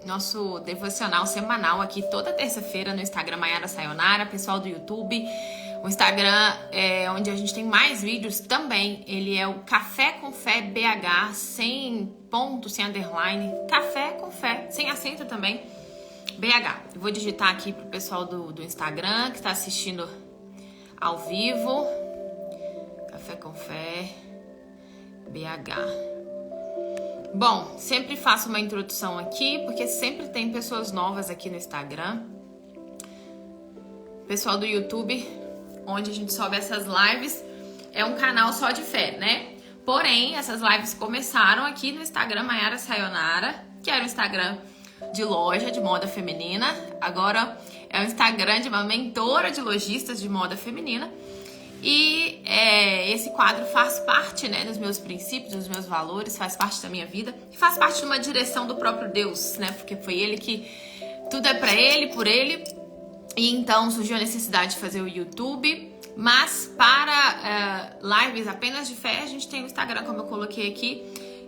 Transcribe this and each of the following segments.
nosso devocional semanal aqui toda terça-feira no Instagram Maiara Sayonara, pessoal do YouTube. O Instagram é onde a gente tem mais vídeos também. Ele é o Café com Fé BH, sem ponto, sem underline. Café com Fé, sem acento também, BH. Eu vou digitar aqui pro pessoal do Instagram que está assistindo ao vivo. Café com Fé BH. Bom, sempre faço uma introdução aqui, porque sempre tem pessoas novas aqui no Instagram. Pessoal do YouTube, onde a gente sobe essas lives, é um canal só de fé, né? Porém, essas lives começaram aqui no Instagram Maiara Sayonara, que era o Instagram de loja de moda feminina. Agora é o Instagram de uma mentora de lojistas de moda feminina. E esse quadro faz parte, né, dos meus princípios, dos meus valores, faz parte da minha vida, faz parte de uma direção do próprio Deus, né? Porque foi Ele que tudo é pra Ele, por Ele. E então surgiu a necessidade de fazer o YouTube. Mas para lives apenas de fé, a gente tem o Instagram, como eu coloquei aqui,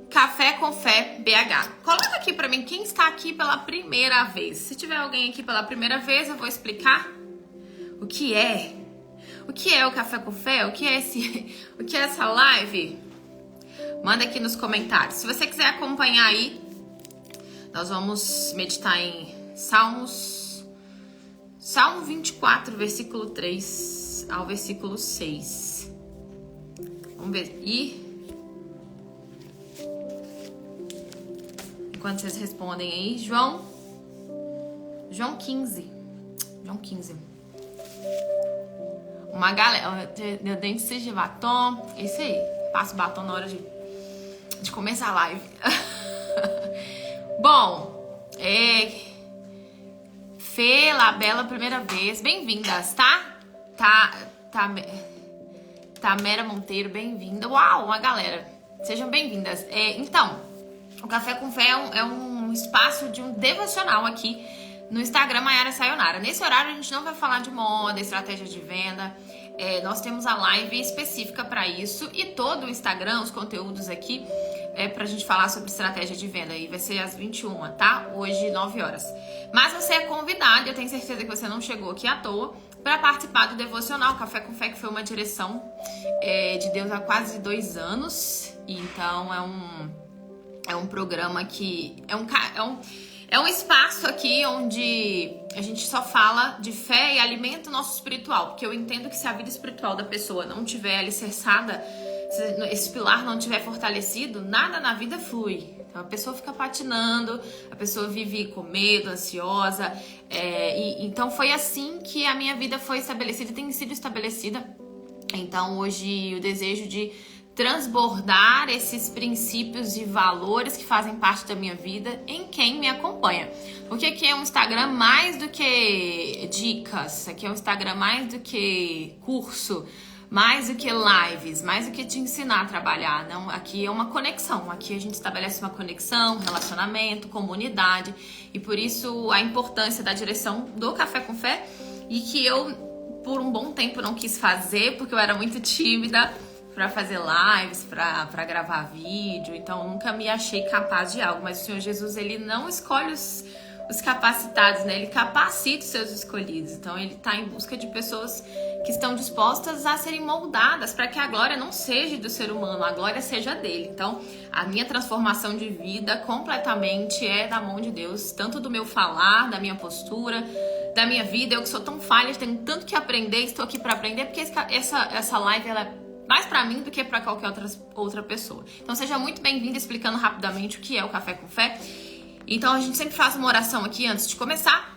Café com Fé BH. Coloca aqui pra mim quem está aqui pela primeira vez. Se tiver alguém aqui pela primeira vez, eu vou explicar o que é. O que é o Café com Fé? O que é essa live? Manda aqui nos comentários. Se você quiser acompanhar aí, nós vamos meditar em Salmo 24, versículo 3 ao versículo 6. Vamos ver. Enquanto vocês respondem aí, João 15. João 15. Uma galera, eu dente de batom, isso aí, passo batom na hora de começar a live. Bom, Fê, Labela, primeira vez, bem-vindas, tá? Tamera Monteiro, bem-vinda. Uau, uma galera, sejam bem-vindas. Então, o Café com Fé é um espaço de um devocional aqui no Instagram Maiara Sayonara. Nesse horário a gente não vai falar de moda, estratégia de venda. Nós temos a live específica para isso e todo o Instagram, os conteúdos aqui, pra gente falar sobre estratégia de venda. E vai ser às 21, tá? Hoje, 9 horas. Mas você é convidado, eu tenho certeza que você não chegou aqui à toa, para participar do devocional Café com Fé, que foi uma direção de Deus há quase 2 anos. E então é um programa que é um espaço aqui onde a gente só fala de fé e alimenta o nosso espiritual. Porque eu entendo que se a vida espiritual da pessoa não tiver alicerçada, se esse pilar não tiver fortalecido, nada na vida flui. Então a pessoa fica patinando, a pessoa vive com medo, ansiosa. Então foi assim que a minha vida foi estabelecida e tem sido estabelecida. Então hoje o desejo de transbordar esses princípios e valores que fazem parte da minha vida em quem me acompanha. Porque aqui é um Instagram mais do que dicas, aqui é um Instagram mais do que curso, mais do que lives, mais do que te ensinar a trabalhar. Não, aqui é uma conexão, aqui a gente estabelece uma conexão, relacionamento, comunidade, e por isso a importância da direção do Café com Fé, e que eu por um bom tempo não quis fazer, porque eu era muito tímida para fazer lives, para gravar vídeo, então nunca me achei capaz de algo. Mas o Senhor Jesus, ele não escolhe os capacitados, né? Ele capacita os seus escolhidos. Então ele está em busca de pessoas que estão dispostas a serem moldadas para que a glória não seja do ser humano, a glória seja dele. Então a minha transformação de vida completamente é da mão de Deus, tanto do meu falar, da minha postura, da minha vida. Eu que sou tão falha, tenho tanto que aprender, estou aqui para aprender, porque essa live ela é mais pra mim do que pra qualquer outra pessoa. Então seja muito bem-vindo, explicando rapidamente o que é o Café com Fé. Então a gente sempre faz uma oração aqui antes de começar.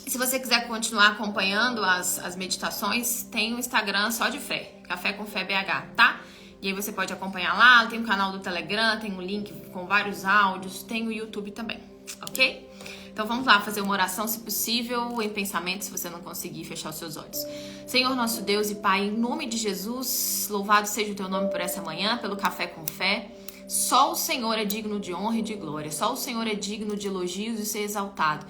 E se você quiser continuar acompanhando as meditações, tem o Instagram só de fé, Café com Fé BH, tá? E aí você pode acompanhar lá, tem o canal do Telegram, tem um link com vários áudios, tem o YouTube também, ok? Então vamos lá fazer uma oração, se possível, em pensamento, se você não conseguir fechar os seus olhos. Senhor nosso Deus e Pai, em nome de Jesus, louvado seja o teu nome por essa manhã, pelo Café com Fé. Só o Senhor é digno de honra e de glória, só o Senhor é digno de elogios e ser exaltado.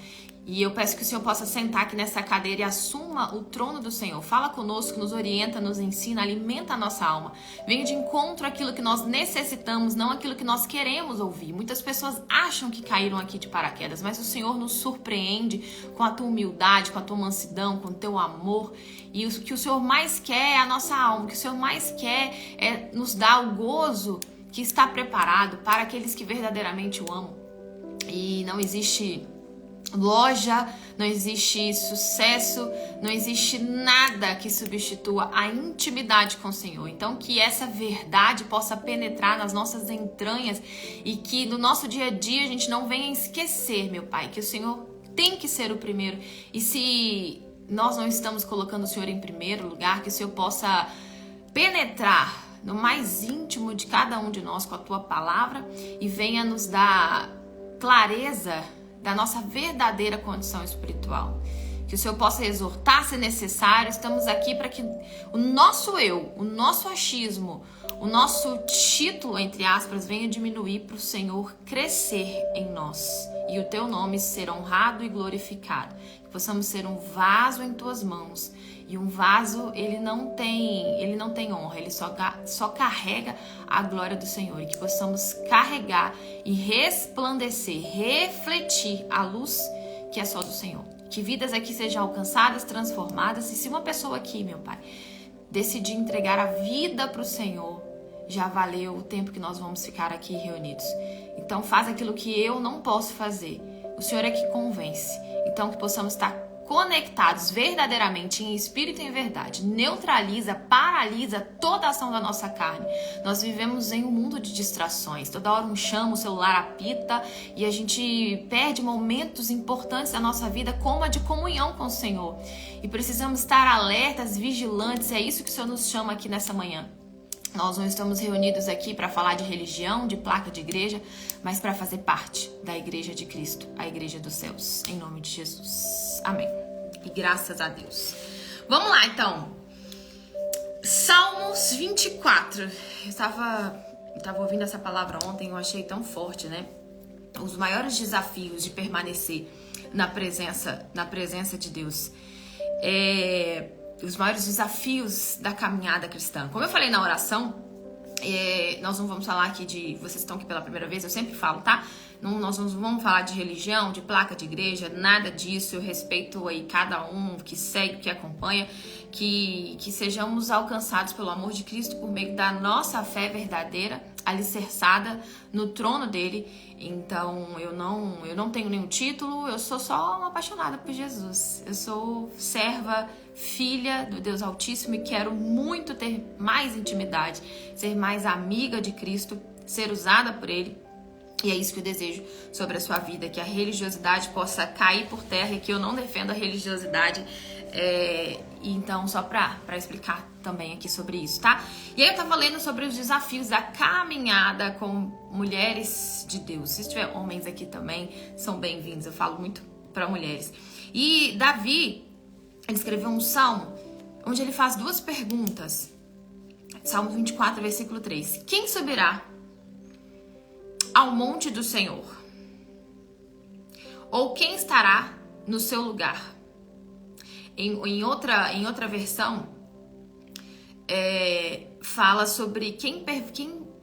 E eu peço que o Senhor possa sentar aqui nessa cadeira e assuma o trono do Senhor. Fala conosco, nos orienta, nos ensina, alimenta a nossa alma. Venha de encontro àquilo que nós necessitamos, não aquilo que nós queremos ouvir. Muitas pessoas acham que caíram aqui de paraquedas, mas o Senhor nos surpreende com a tua humildade, com a tua mansidão, com o teu amor. E o que o Senhor mais quer é a nossa alma. O que o Senhor mais quer é nos dar o gozo que está preparado para aqueles que verdadeiramente o amam. E não existe loja, não existe sucesso, não existe nada que substitua a intimidade com o Senhor. Então que essa verdade possa penetrar nas nossas entranhas e que no nosso dia a dia a gente não venha esquecer, meu Pai, que o Senhor tem que ser o primeiro. E se nós não estamos colocando o Senhor em primeiro lugar, que o Senhor possa penetrar no mais íntimo de cada um de nós com a tua palavra e venha nos dar clareza da nossa verdadeira condição espiritual. Que o Senhor possa exortar se necessário. Estamos aqui para que o nosso eu, o nosso achismo, o nosso título, entre aspas, venha diminuir para o Senhor crescer em nós. E o teu nome ser honrado e glorificado. Que possamos ser um vaso em tuas mãos. E um vaso, ele não tem honra, ele só carrega a glória do Senhor. E que possamos carregar e resplandecer, refletir a luz que é só do Senhor. Que vidas aqui sejam alcançadas, transformadas. E se uma pessoa aqui, meu Pai, decidir entregar a vida para o Senhor, já valeu o tempo que nós vamos ficar aqui reunidos. Então faz aquilo que eu não posso fazer. O Senhor é que convence. Então que possamos estar conectados verdadeiramente em espírito e em verdade. Neutraliza, paralisa toda a ação da nossa carne. Nós vivemos em um mundo de distrações. Toda hora um chama, o celular apita e a gente perde momentos importantes da nossa vida, como a de comunhão com o Senhor. E precisamos estar alertas, vigilantes. É isso que o Senhor nos chama aqui nessa manhã. Nós não estamos reunidos aqui para falar de religião, de placa de igreja, mas para fazer parte da igreja de Cristo, a igreja dos céus. Em nome de Jesus. Amém. E graças a Deus. Vamos lá, então. Salmos 24. Eu estava ouvindo essa palavra ontem, eu achei tão forte, né? Os maiores desafios de permanecer na presença de Deus. Os maiores desafios da caminhada cristã. Como eu falei na oração, nós não vamos falar aqui de... Vocês estão aqui pela primeira vez, eu sempre falo, tá? Nós não vamos falar de religião, de placa de igreja, nada disso. Eu respeito aí cada um que segue, que acompanha, que sejamos alcançados pelo amor de Cristo por meio da nossa fé verdadeira, alicerçada no trono dele. Então eu não tenho nenhum título, eu sou só uma apaixonada por Jesus. Eu sou serva, filha do Deus Altíssimo e quero muito ter mais intimidade, ser mais amiga de Cristo, ser usada por ele. E é isso que eu desejo sobre a sua vida, que a religiosidade possa cair por terra e que eu não defenda a religiosidade. Então, só pra explicar também aqui sobre isso, tá? E aí eu tava lendo sobre os desafios da caminhada com mulheres de Deus. Se tiver homens aqui também, são bem-vindos. Eu falo muito pra mulheres. E Davi, ele escreveu um salmo onde ele faz duas perguntas. Salmo 24, versículo 3. Quem subirá ao monte do Senhor? Ou quem estará no seu lugar? Em outra versão, fala sobre quem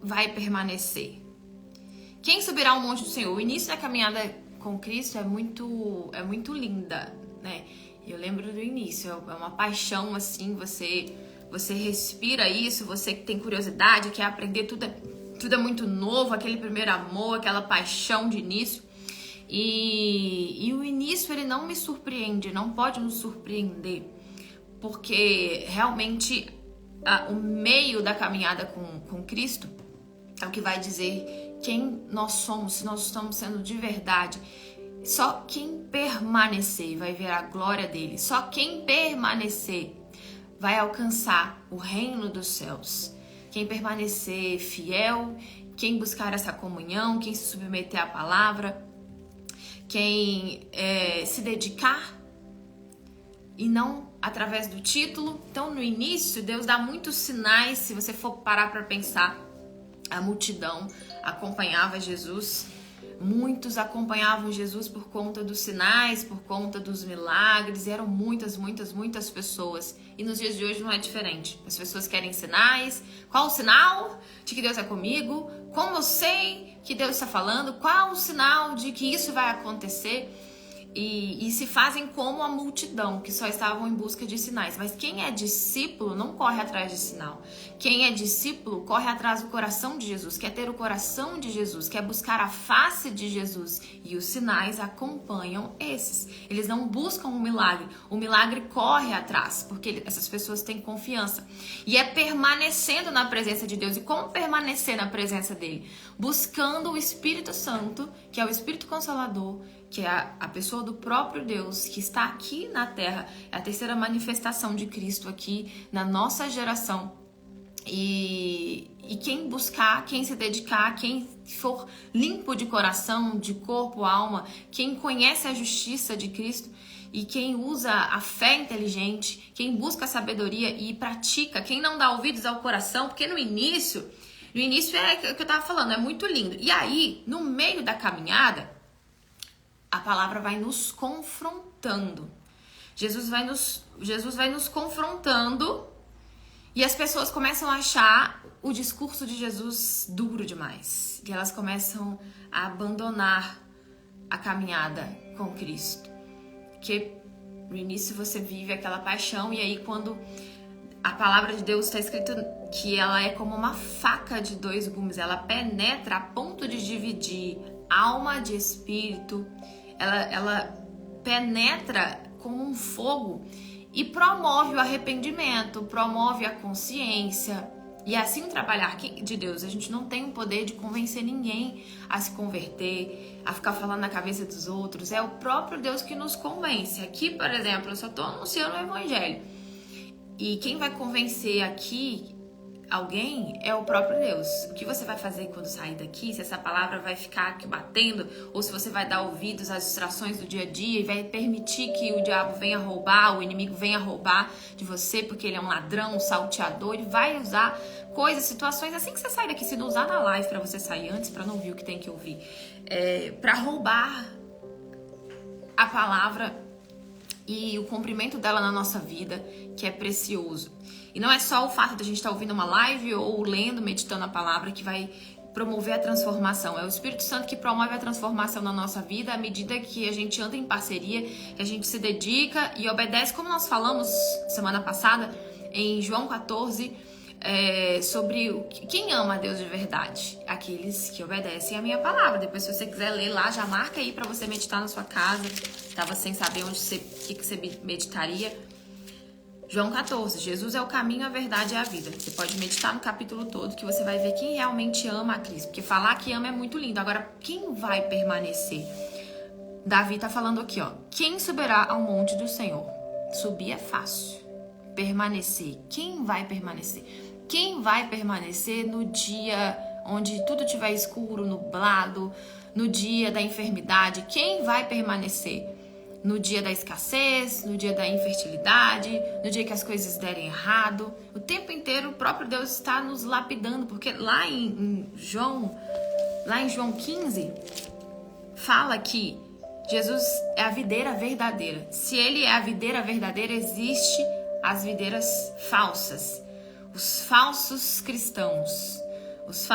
vai permanecer. Quem subirá ao monte do Senhor? O início da caminhada com Cristo é muito linda, né? Eu lembro do início, é uma paixão assim, você respira isso, você que tem curiosidade, quer aprender, tudo é muito novo, aquele primeiro amor, aquela paixão de início. E o início, ele não me surpreende, não pode nos surpreender, porque realmente o meio da caminhada com Cristo é o que vai dizer quem nós somos, se nós estamos sendo de verdade. Só quem permanecer vai ver a glória dele, só quem permanecer vai alcançar o reino dos céus. Quem permanecer fiel, quem buscar essa comunhão, quem se submeter à palavra, quem se dedicar e não através do título. Então, no início, Deus dá muitos sinais. Se você for parar para pensar, a multidão acompanhava Jesus, Muitos acompanhavam Jesus por conta dos sinais, por conta dos milagres. Eram muitas pessoas. E nos dias de hoje não é diferente. As pessoas querem sinais. Qual o sinal de que Deus é comigo? Como eu sei que Deus está falando? Qual o sinal de que isso vai acontecer? E se fazem como a multidão, que só estavam em busca de sinais. Mas quem é discípulo não corre atrás de sinal. Quem é discípulo corre atrás do coração de Jesus, quer ter o coração de Jesus, quer buscar a face de Jesus. E os sinais acompanham esses. Eles não buscam um milagre. O milagre corre atrás, porque essas pessoas têm confiança. E é permanecendo na presença de Deus. E como permanecer na presença dele? Buscando o Espírito Santo, que é o Espírito Consolador, que é a pessoa do próprio Deus, que está aqui na Terra. É a terceira manifestação de Cristo aqui na nossa geração. E quem buscar, quem se dedicar, quem for limpo de coração, de corpo, alma, quem conhece a justiça de Cristo e quem usa a fé inteligente, quem busca a sabedoria e pratica, quem não dá ouvidos ao coração, porque no início é o que eu tava falando, é muito lindo. E aí, no meio da caminhada, a palavra vai nos confrontando. Jesus vai nos confrontando e as pessoas começam a achar o discurso de Jesus duro demais. E elas começam a abandonar a caminhada com Cristo. Porque no início você vive aquela paixão e aí quando a palavra de Deus está escrito que ela é como uma faca de dois gumes. Ela penetra a ponto de dividir alma de espírito. Ela penetra como um fogo e promove o arrependimento, promove a consciência. E assim o trabalhar de Deus. A gente não tem o poder de convencer ninguém a se converter, a ficar falando na cabeça dos outros. É o próprio Deus que nos convence. Aqui, por exemplo, eu só estou anunciando o Evangelho. E quem vai convencer aqui alguém é o próprio Deus. O que você vai fazer quando sair daqui? Se essa palavra vai ficar aqui batendo, ou se você vai dar ouvidos às distrações do dia a dia e vai permitir que o diabo venha roubar, o inimigo venha roubar de você, porque ele é um ladrão, um salteador, ele vai usar coisas, situações, assim que você sai daqui, se não usar na live pra você sair antes, pra não ouvir o que tem que ouvir, pra roubar a palavra e o cumprimento dela na nossa vida, que é precioso. E não é só o fato de a gente estar ouvindo uma live ou lendo, meditando a palavra que vai promover a transformação. É o Espírito Santo que promove a transformação na nossa vida à medida que a gente anda em parceria, que a gente se dedica e obedece, como nós falamos semana passada em João 14, sobre quem ama a Deus de verdade. Aqueles que obedecem a minha palavra. Depois, se você quiser ler lá, já marca aí para você meditar na sua casa. Tava sem saber o que você meditaria. João 14, Jesus é o caminho, a verdade e a vida. Você pode meditar no capítulo todo que você vai ver quem realmente ama a Cristo. Porque falar que ama é muito lindo. Agora, quem vai permanecer? Davi tá falando aqui, ó. Quem subirá ao monte do Senhor? Subir é fácil. Permanecer. Quem vai permanecer? Quem vai permanecer no dia onde tudo estiver escuro, nublado, no dia da enfermidade? Quem vai permanecer? No dia da escassez, no dia da infertilidade, no dia que as coisas derem errado. O tempo inteiro o próprio Deus está nos lapidando, porque lá em João 15, fala que Jesus é a videira verdadeira. Se ele é a videira verdadeira, existe as videiras falsas. Os falsos cristãos, os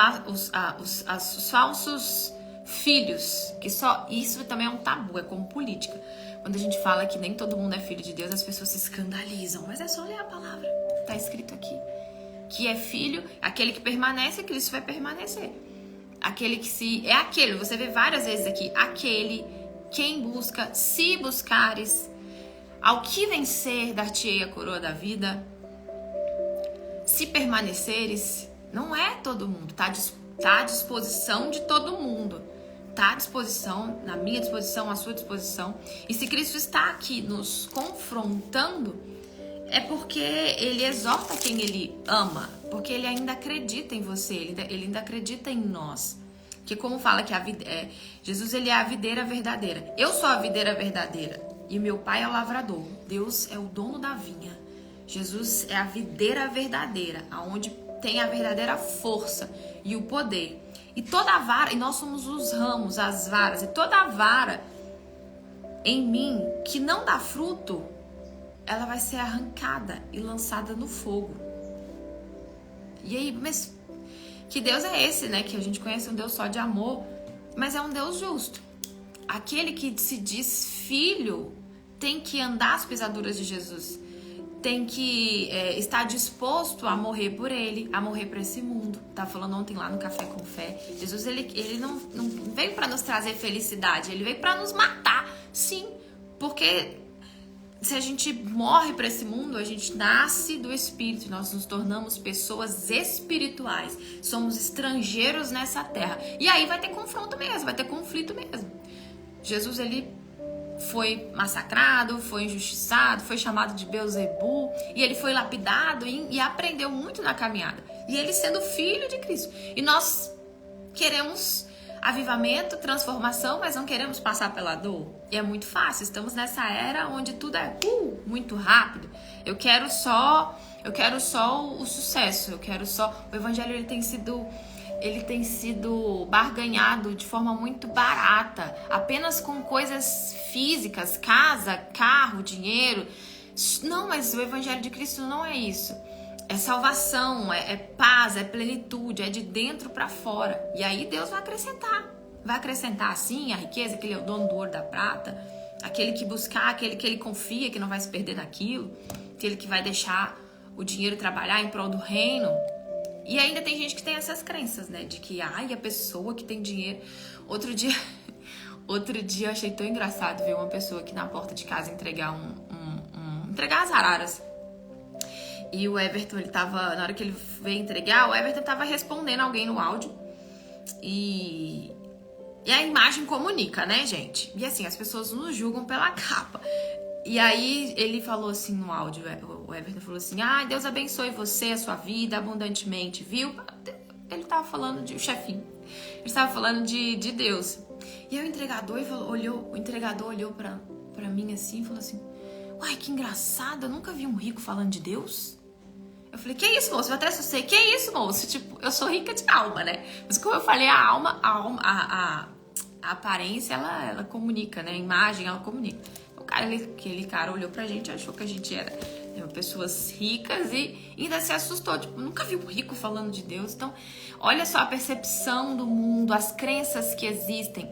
falsos filhos, que só isso também é um tabu, é como política. Quando a gente fala que nem todo mundo é filho de Deus, as pessoas se escandalizam, mas é só ler a palavra, tá escrito aqui, que é filho, aquele que permanece, Cristo vai permanecer. Aquele que você vê várias vezes aqui, quem busca, se buscares, ao que vencer, dar-te-ei a coroa da vida. Se permaneceres, não é todo mundo, tá à disposição de todo mundo. Tá à disposição, na minha disposição, à sua disposição. E se Cristo está aqui nos confrontando, é porque ele exorta quem ele ama, porque ele ainda acredita em você, ele ainda acredita em nós. Que como fala que Jesus ele é a videira verdadeira. Eu sou a videira verdadeira e meu pai é o lavrador. Deus é o dono da vinha. Jesus é a videira verdadeira, aonde tem a verdadeira força e o poder. E toda a vara, e nós somos os ramos, as varas, e toda a vara em mim que não dá fruto, ela vai ser arrancada e lançada no fogo. E aí, mas que Deus é esse, né? Que a gente conhece um Deus só de amor, mas é um Deus justo. Aquele que se diz filho tem que andar as pisaduras de Jesus, tem que estar disposto a morrer por ele, a morrer para esse mundo. Tava falando ontem lá no Café com Fé. Jesus, ele não veio para nos trazer felicidade, ele veio para nos matar, sim, porque se a gente morre para esse mundo, a gente nasce do Espírito, nós nos tornamos pessoas espirituais, somos estrangeiros nessa terra. E aí vai ter confronto mesmo, vai ter conflito mesmo. Jesus, ele foi massacrado, foi injustiçado, foi chamado de Beelzebu, e ele foi lapidado e aprendeu muito na caminhada. E ele sendo filho de Cristo. E nós queremos avivamento, transformação, mas não queremos passar pela dor. E é muito fácil, estamos nessa era onde tudo é muito rápido. Eu quero só o sucesso, o evangelho ele tem sido barganhado de forma muito barata, apenas com coisas físicas, casa, carro, dinheiro. Não, mas o evangelho de Cristo não é isso. É salvação, é paz, é plenitude, é de dentro para fora. E aí Deus vai acrescentar. Vai acrescentar, sim, a riqueza, que ele é o dono do ouro e da prata. Aquele que buscar, aquele que ele confia que não vai se perder naquilo. Aquele que vai deixar o dinheiro trabalhar em prol do reino. E ainda tem gente que tem essas crenças, né? De que, a pessoa que tem dinheiro... Outro dia eu achei tão engraçado ver uma pessoa aqui na porta de casa entregar entregar as araras. E o Everton, ele tava... Na hora que ele veio entregar, o Everton tava respondendo alguém no áudio. E a imagem comunica, né, gente? E assim, as pessoas nos julgam pela capa. E aí ele falou assim no áudio, o Everton falou assim, Deus abençoe você, a sua vida abundantemente, viu? Ele tava falando o chefinho, ele estava falando de Deus. E aí o entregador olhou pra mim assim e falou assim, uai, que engraçado, eu nunca vi um rico falando de Deus. Eu falei, que isso, moço? Eu até assustei, que isso, moço? Tipo, eu sou rica de alma, né? Mas como eu falei, a aparência, ela comunica, né? A imagem, ela comunica. Aquele cara olhou pra gente, achou que a gente era pessoas ricas e ainda se assustou. Tipo, nunca vi um rico falando de Deus. Então, olha só a percepção do mundo, as crenças que existem.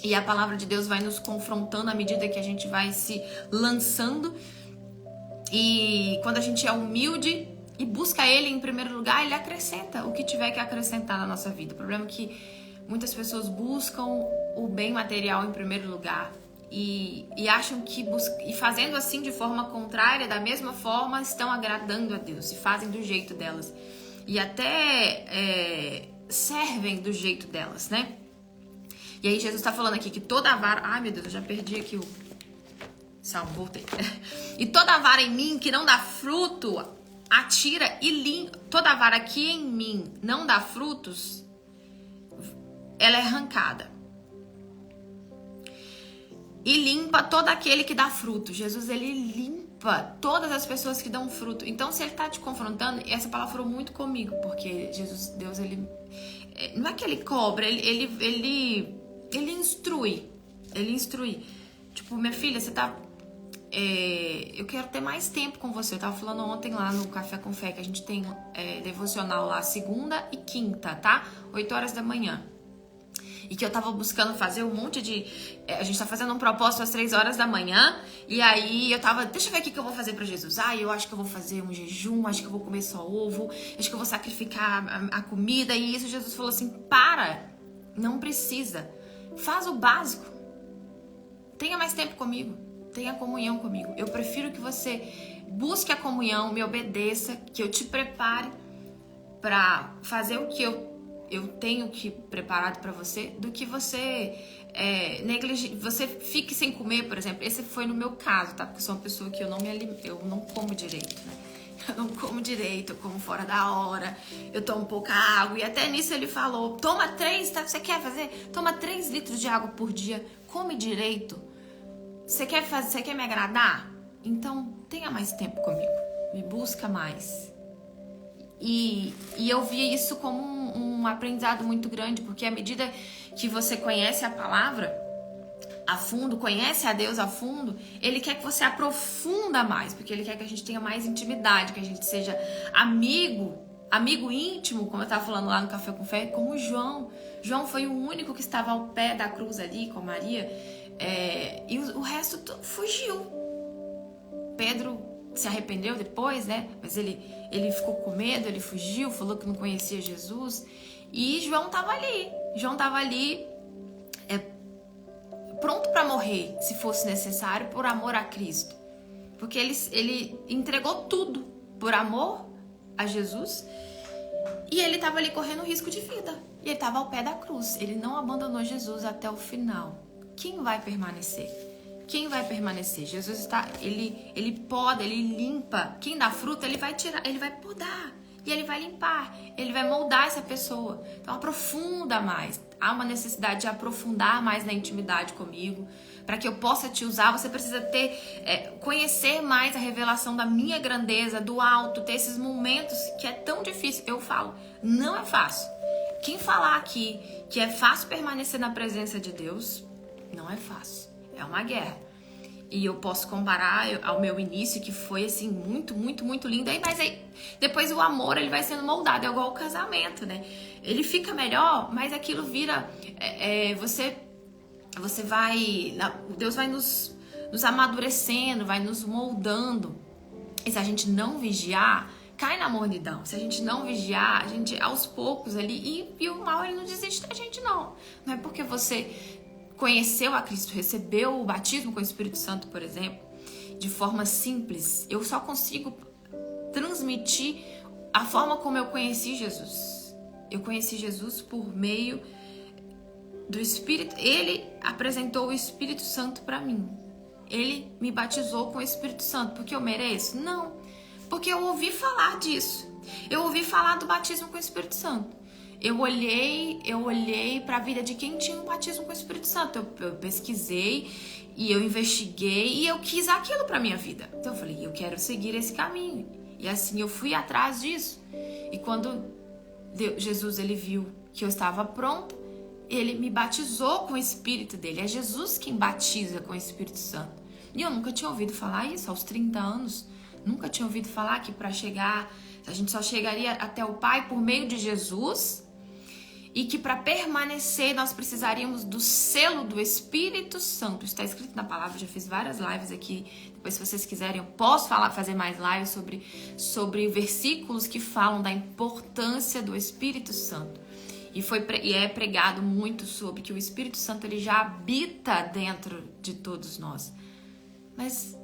E a palavra de Deus vai nos confrontando à medida que a gente vai se lançando. E quando a gente é humilde e busca Ele em primeiro lugar, Ele acrescenta o que tiver que acrescentar na nossa vida. O problema é que muitas pessoas buscam o bem material em primeiro lugar. E acham que e fazendo assim de forma contrária, da mesma forma, estão agradando a Deus, e fazem do jeito delas. E até servem do jeito delas, né? E aí Jesus está falando aqui que toda a vara... Ai, meu Deus, eu já perdi aqui o salmo, voltei. E toda a vara em mim que não dá fruto, atira e limpa. Toda a vara que em mim não dá frutos, ela é arrancada. E limpa todo aquele que dá fruto. Jesus, ele limpa todas as pessoas que dão fruto. Então, se ele tá te confrontando, essa palavra falou muito comigo, porque Jesus, Deus, ele... Não é que ele cobra, ele instrui. Ele instrui. Tipo, minha filha, você tá... eu quero ter mais tempo com você. Eu tava falando ontem lá no Café com Fé, que a gente tem devocional lá, segunda e quinta, tá? 8 horas da manhã. E que eu tava buscando fazer um monte de... a gente tá fazendo um propósito às 3 horas da manhã. E aí eu tava... Deixa eu ver o que eu vou fazer pra Jesus. Eu acho que eu vou fazer um jejum. Acho que eu vou comer só ovo. Acho que eu vou sacrificar a comida. E isso Jesus falou assim, para. Não precisa. Faz o básico. Tenha mais tempo comigo. Tenha comunhão comigo. Eu prefiro que você busque a comunhão, me obedeça, que eu te prepare pra fazer o que eu tenho que preparado pra você, do que você você fique sem comer, por exemplo. Esse foi no meu caso, tá? Porque eu sou uma pessoa que eu não como direito, né? Eu não como direito, eu como fora da hora, eu tomo pouca água. E até nisso ele falou, toma 3, tá? Você quer fazer? Toma 3 litros de água por dia, come direito. Você quer me agradar? Então tenha mais tempo comigo, me busca mais. E eu via isso como um aprendizado muito grande, porque à medida que você conhece a palavra a fundo, conhece a Deus a fundo, Ele quer que você aprofunda mais, porque Ele quer que a gente tenha mais intimidade, que a gente seja amigo íntimo, como eu estava falando lá no Café com Fé, como João. João foi o único que estava ao pé da cruz ali com Maria, e o resto fugiu. Pedro se arrependeu depois, né? Mas ele ficou com medo, ele fugiu, falou que não conhecia Jesus. E João estava ali. João estava ali pronto para morrer, se fosse necessário, por amor a Cristo. Porque ele entregou tudo por amor a Jesus. E ele estava ali correndo risco de vida. E ele estava ao pé da cruz. Ele não abandonou Jesus até o final. Quem vai permanecer? Quem vai permanecer? Jesus está, ele poda, ele limpa. Quem dá fruta, ele vai tirar, ele vai podar. E ele vai limpar, ele vai moldar essa pessoa. Então aprofunda mais. Há uma necessidade de aprofundar mais na intimidade comigo. Para que eu possa te usar, você precisa conhecer mais a revelação da minha grandeza, do alto, ter esses momentos que é tão difícil. Eu falo, não é fácil. Quem falar aqui que é fácil permanecer na presença de Deus, não é fácil. É uma guerra. E eu posso comparar ao meu início, que foi assim, muito, muito, muito lindo. Mas aí, depois o amor, ele vai sendo moldado. É igual o casamento, né? Ele fica melhor, mas aquilo vira... Você vai... Deus vai nos amadurecendo, vai nos moldando. E se a gente não vigiar, cai na mornidão. Se a gente não vigiar, a gente aos poucos ali... E o mal, ele não desiste da gente, não. Não é porque você conheceu a Cristo, recebeu o batismo com o Espírito Santo, por exemplo, de forma simples. Eu só consigo transmitir a forma como eu conheci Jesus. Eu conheci Jesus por meio do Espírito. Ele apresentou o Espírito Santo para mim. Ele me batizou com o Espírito Santo. Porque eu mereço? Não. Porque eu ouvi falar disso. Eu ouvi falar do batismo com o Espírito Santo. Eu olhei para a vida de quem tinha um batismo com o Espírito Santo. Eu pesquisei e eu investiguei e eu quis aquilo para minha vida. Então eu falei, eu quero seguir esse caminho. E assim eu fui atrás disso. E quando Jesus ele viu que eu estava pronta, ele me batizou com o Espírito dele. É Jesus quem batiza com o Espírito Santo. E eu nunca tinha ouvido falar isso aos 30 anos. Nunca tinha ouvido falar que para chegar, a gente só chegaria até o Pai por meio de Jesus. E que para permanecer nós precisaríamos do selo do Espírito Santo. Está escrito na palavra, já fiz várias lives aqui. Depois, se vocês quiserem, eu posso fazer mais lives sobre versículos que falam da importância do Espírito Santo. E é pregado muito sobre que o Espírito Santo ele já habita dentro de todos nós. Mas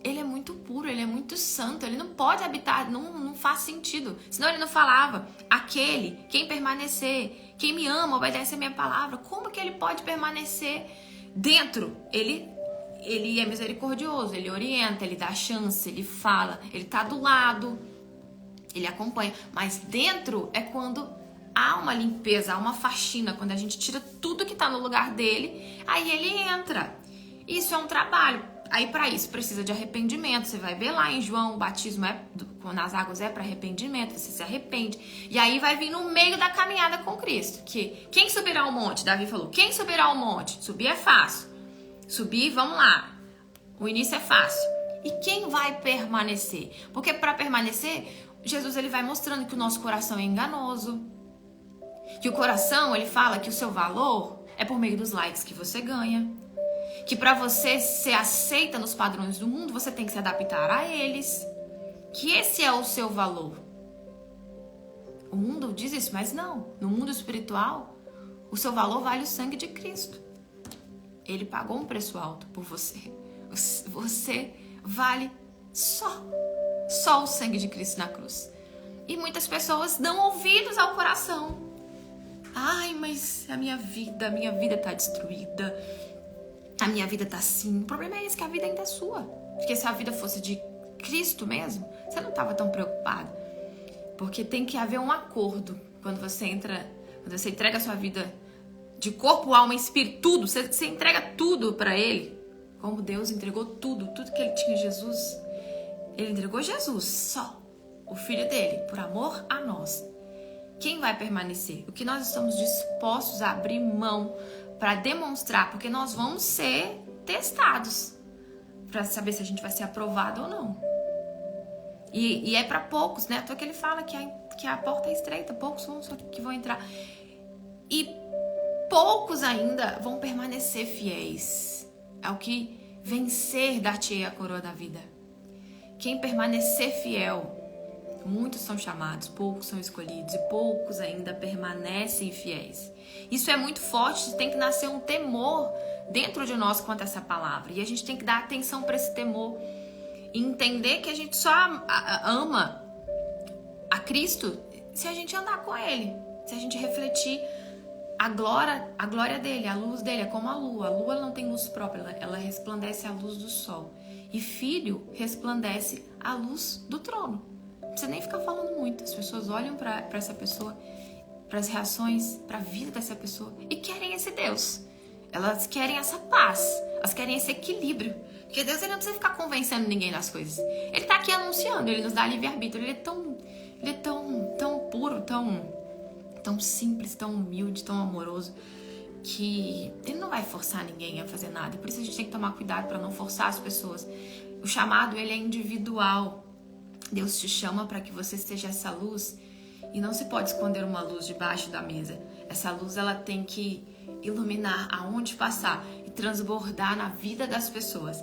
ele é muito puro, ele é muito santo, ele não pode habitar, não faz sentido. Senão ele não falava, quem permanecer, quem me ama, obedece a minha palavra. Como que ele pode permanecer dentro? Ele é misericordioso, ele orienta, ele dá chance, ele fala, ele tá do lado, ele acompanha. Mas dentro é quando há uma limpeza, há uma faxina, quando a gente tira tudo que tá no lugar dele, aí ele entra. Isso é um trabalho. Aí para isso precisa de arrependimento. Você vai ver lá em João, o batismo nas águas é para arrependimento, você se arrepende. E aí vai vir no meio da caminhada com Cristo. Que quem subirá ao monte? Davi falou, quem subirá ao monte? Subir é fácil. Subir, vamos lá. O início é fácil. E quem vai permanecer? Porque para permanecer, Jesus ele vai mostrando que o nosso coração é enganoso. Que o coração, ele fala que o seu valor é por meio dos likes que você ganha. Que para você ser aceita nos padrões do mundo, você tem que se adaptar a eles. Que esse é o seu valor. O mundo diz isso, mas não. No mundo espiritual, o seu valor vale o sangue de Cristo. Ele pagou um preço alto por você. Você vale só o sangue de Cristo na cruz. E muitas pessoas dão ouvidos ao coração. Ai, mas a minha vida tá destruída. A minha vida tá assim. O problema é esse, que a vida ainda é sua. Porque se a vida fosse de Cristo mesmo, você não tava tão preocupado. Porque tem que haver um acordo. Quando você entrega a sua vida de corpo, alma e espírito, tudo. Você entrega tudo pra Ele. Como Deus entregou tudo que Ele tinha em Jesus. Ele entregou Jesus só. o Filho dele, por amor a nós. Quem vai permanecer? O que nós estamos dispostos a abrir mão para demonstrar, porque nós vamos ser testados para saber se a gente vai ser aprovado ou não. E é para poucos, né? Então que ele fala que a porta é estreita, poucos que vão entrar. E poucos ainda vão permanecer fiéis ao que vencer dar-te-ei a coroa da vida. Quem permanecer fiel, muitos são chamados, poucos são escolhidos e poucos ainda permanecem fiéis. Isso é muito forte, tem que nascer um temor dentro de nós quanto a essa palavra. E a gente tem que dar atenção para esse temor e entender que a gente só ama a Cristo se a gente andar com Ele, se a gente refletir a glória dele, a luz dele. É como a lua. A lua não tem luz própria, ela resplandece a luz do sol. E filho resplandece a luz do trono. Não precisa nem ficar falando muito. As pessoas olham para essa pessoa, para as reações, para a vida dessa pessoa e querem esse Deus. Elas querem essa paz, elas querem esse equilíbrio. Porque Deus, ele não precisa ficar convencendo ninguém das coisas. Ele tá aqui anunciando, ele nos dá livre-arbítrio. Ele é tão puro, tão simples, tão humilde, tão amoroso, que ele não vai forçar ninguém a fazer nada. E por isso a gente tem que tomar cuidado para não forçar as pessoas. O chamado, ele é individual. Deus te chama para que você seja essa luz e não se pode esconder uma luz debaixo da mesa. Essa luz, ela tem que iluminar aonde passar e transbordar na vida das pessoas.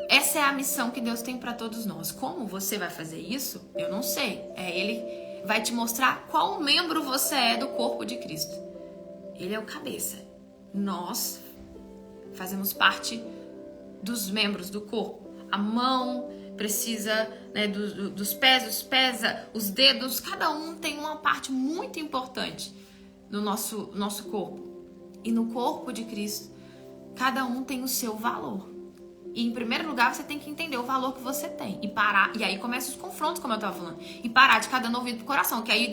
Essa é a missão que Deus tem para todos nós. Como você vai fazer isso? Eu não sei. Ele vai te mostrar qual membro você é do corpo de Cristo. Ele é o cabeça. Nós fazemos parte dos membros do corpo. A mão precisa, né, dos pés, os dedos. Cada um tem uma parte muito importante no nosso corpo. E no corpo de Cristo, cada um tem o seu valor. E em primeiro lugar, você tem que entender o valor que você tem. E parar. E aí começam os confrontos, como eu estava falando. E parar de cada ouvido pro coração. Que aí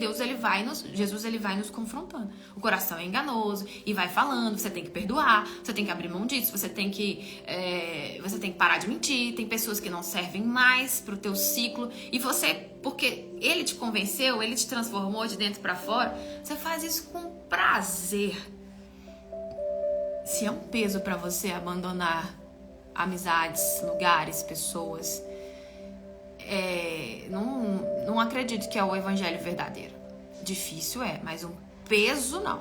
Jesus ele vai nos confrontando. O coração é enganoso. E vai falando. Você tem que perdoar. Você tem que abrir mão disso. Você tem que parar de mentir. Tem pessoas que não servem mais pro teu ciclo. E você, porque ele te convenceu, ele te transformou de dentro para fora, você faz isso com prazer. Se é um peso para você abandonar amizades, lugares, pessoas, não acredito que é o evangelho verdadeiro. Difícil mas um peso não.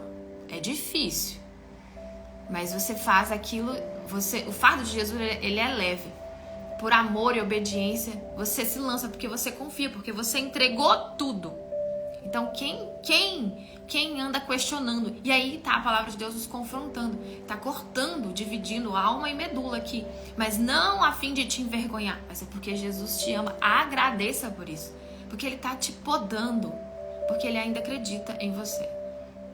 É difícil. Mas você faz aquilo, o fardo de Jesus, ele é leve. Por amor e obediência, você se lança porque você confia, porque você entregou tudo. Então, quem anda questionando? E aí tá a palavra de Deus nos confrontando. Tá cortando, dividindo alma e medula aqui. Mas não a fim de te envergonhar. Mas é porque Jesus te ama. Agradeça por isso. Porque ele tá te podando. Porque ele ainda acredita em você.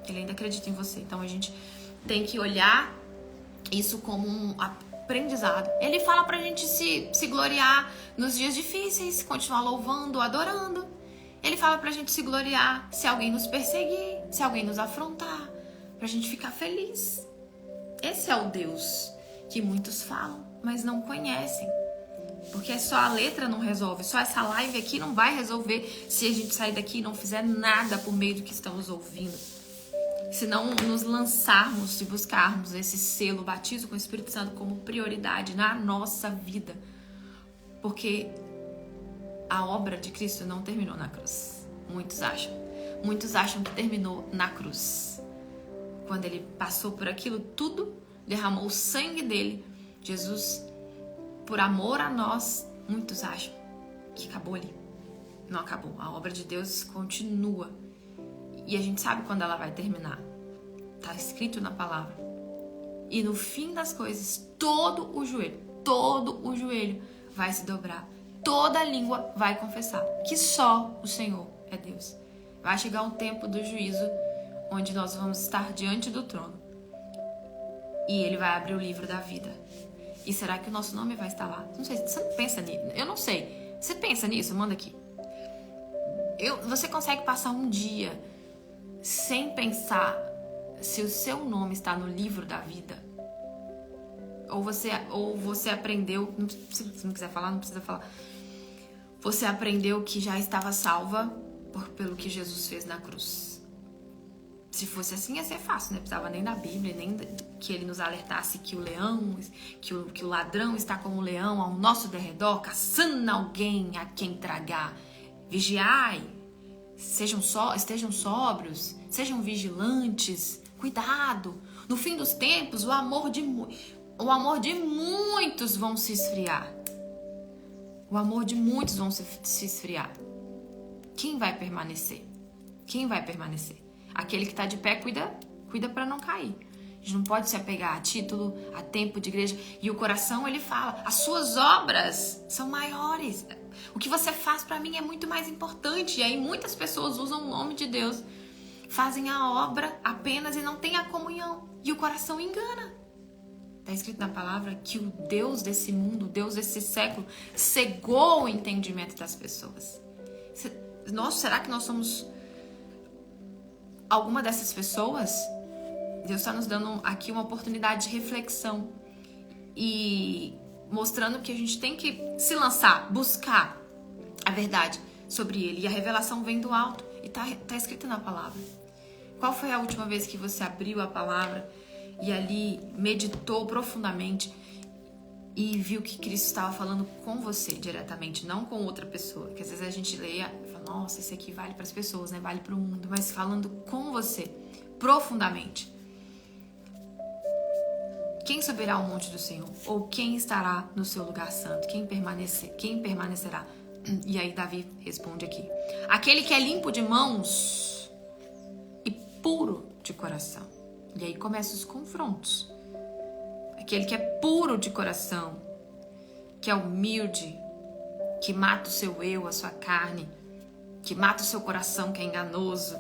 Ele ainda acredita em você. Então, a gente tem que olhar isso como um aprendizado. Ele fala pra gente se gloriar nos dias difíceis. Continuar louvando, adorando. Ele fala pra gente se gloriar se alguém nos perseguir, se alguém nos afrontar, pra gente ficar feliz. Esse é o Deus que muitos falam, mas não conhecem. Porque só a letra não resolve, só essa live aqui não vai resolver se a gente sair daqui e não fizer nada por meio do que estamos ouvindo. Se não nos lançarmos e buscarmos esse selo, batismo com o Espírito Santo como prioridade na nossa vida. Porque a obra de Cristo não terminou na cruz. Muitos acham que terminou na cruz. Quando ele passou por aquilo tudo, derramou o sangue dele, Jesus, por amor a nós, muitos acham que acabou ali. Não acabou. A obra de Deus continua. E a gente sabe quando ela vai terminar. Está escrito na palavra. E no fim das coisas, todo o joelho vai se dobrar. Toda língua vai confessar que só o Senhor é Deus. Vai chegar um tempo do juízo onde nós vamos estar diante do trono. E ele vai abrir o livro da vida. E será que o nosso nome vai estar lá? Não sei, você não pensa nisso? Eu não sei. Você pensa nisso? Manda aqui. Você consegue passar um dia sem pensar se o seu nome está no livro da vida? Ou você aprendeu, se não quiser falar, não precisa falar. Você aprendeu que já estava salva pelo que Jesus fez na cruz. Se fosse assim, ia ser fácil, não precisava nem da Bíblia, nem que ele nos alertasse que o leão, que o ladrão está como um leão ao nosso derredor, caçando alguém a quem tragar. Vigiai, estejam sóbrios, sejam vigilantes, cuidado. No fim dos tempos, o amor de muitos vão se esfriar. O amor de muitos vão se esfriar. Quem vai permanecer? Quem vai permanecer? Aquele que está de pé, cuida para não cair. A gente não pode se apegar a título, a tempo de igreja. E o coração, ele fala, as suas obras são maiores. O que você faz para mim é muito mais importante. E aí muitas pessoas usam o nome de Deus, fazem a obra apenas e não têm a comunhão. E o coração engana. Está escrito na palavra que o Deus desse mundo, o Deus desse século, cegou o entendimento das pessoas. Será que nós somos alguma dessas pessoas? Deus está nos dando aqui uma oportunidade de reflexão e mostrando que a gente tem que se lançar, buscar a verdade sobre ele. E a revelação vem do alto e tá escrita na palavra. Qual foi a última vez que você abriu a palavra e ali meditou profundamente e viu que Cristo estava falando com você diretamente, não com outra pessoa? Que às vezes a gente lê e fala, nossa, isso aqui vale para as pessoas, né? Vale para o mundo, mas falando com você profundamente. Quem subirá ao monte do Senhor? Ou quem estará no seu lugar santo? Quem permanecerá? E aí Davi responde aqui: aquele que é limpo de mãos e puro de coração. E aí começam os confrontos. Aquele que é puro de coração, que é humilde, que mata o seu eu, a sua carne, que mata o seu coração, que é enganoso,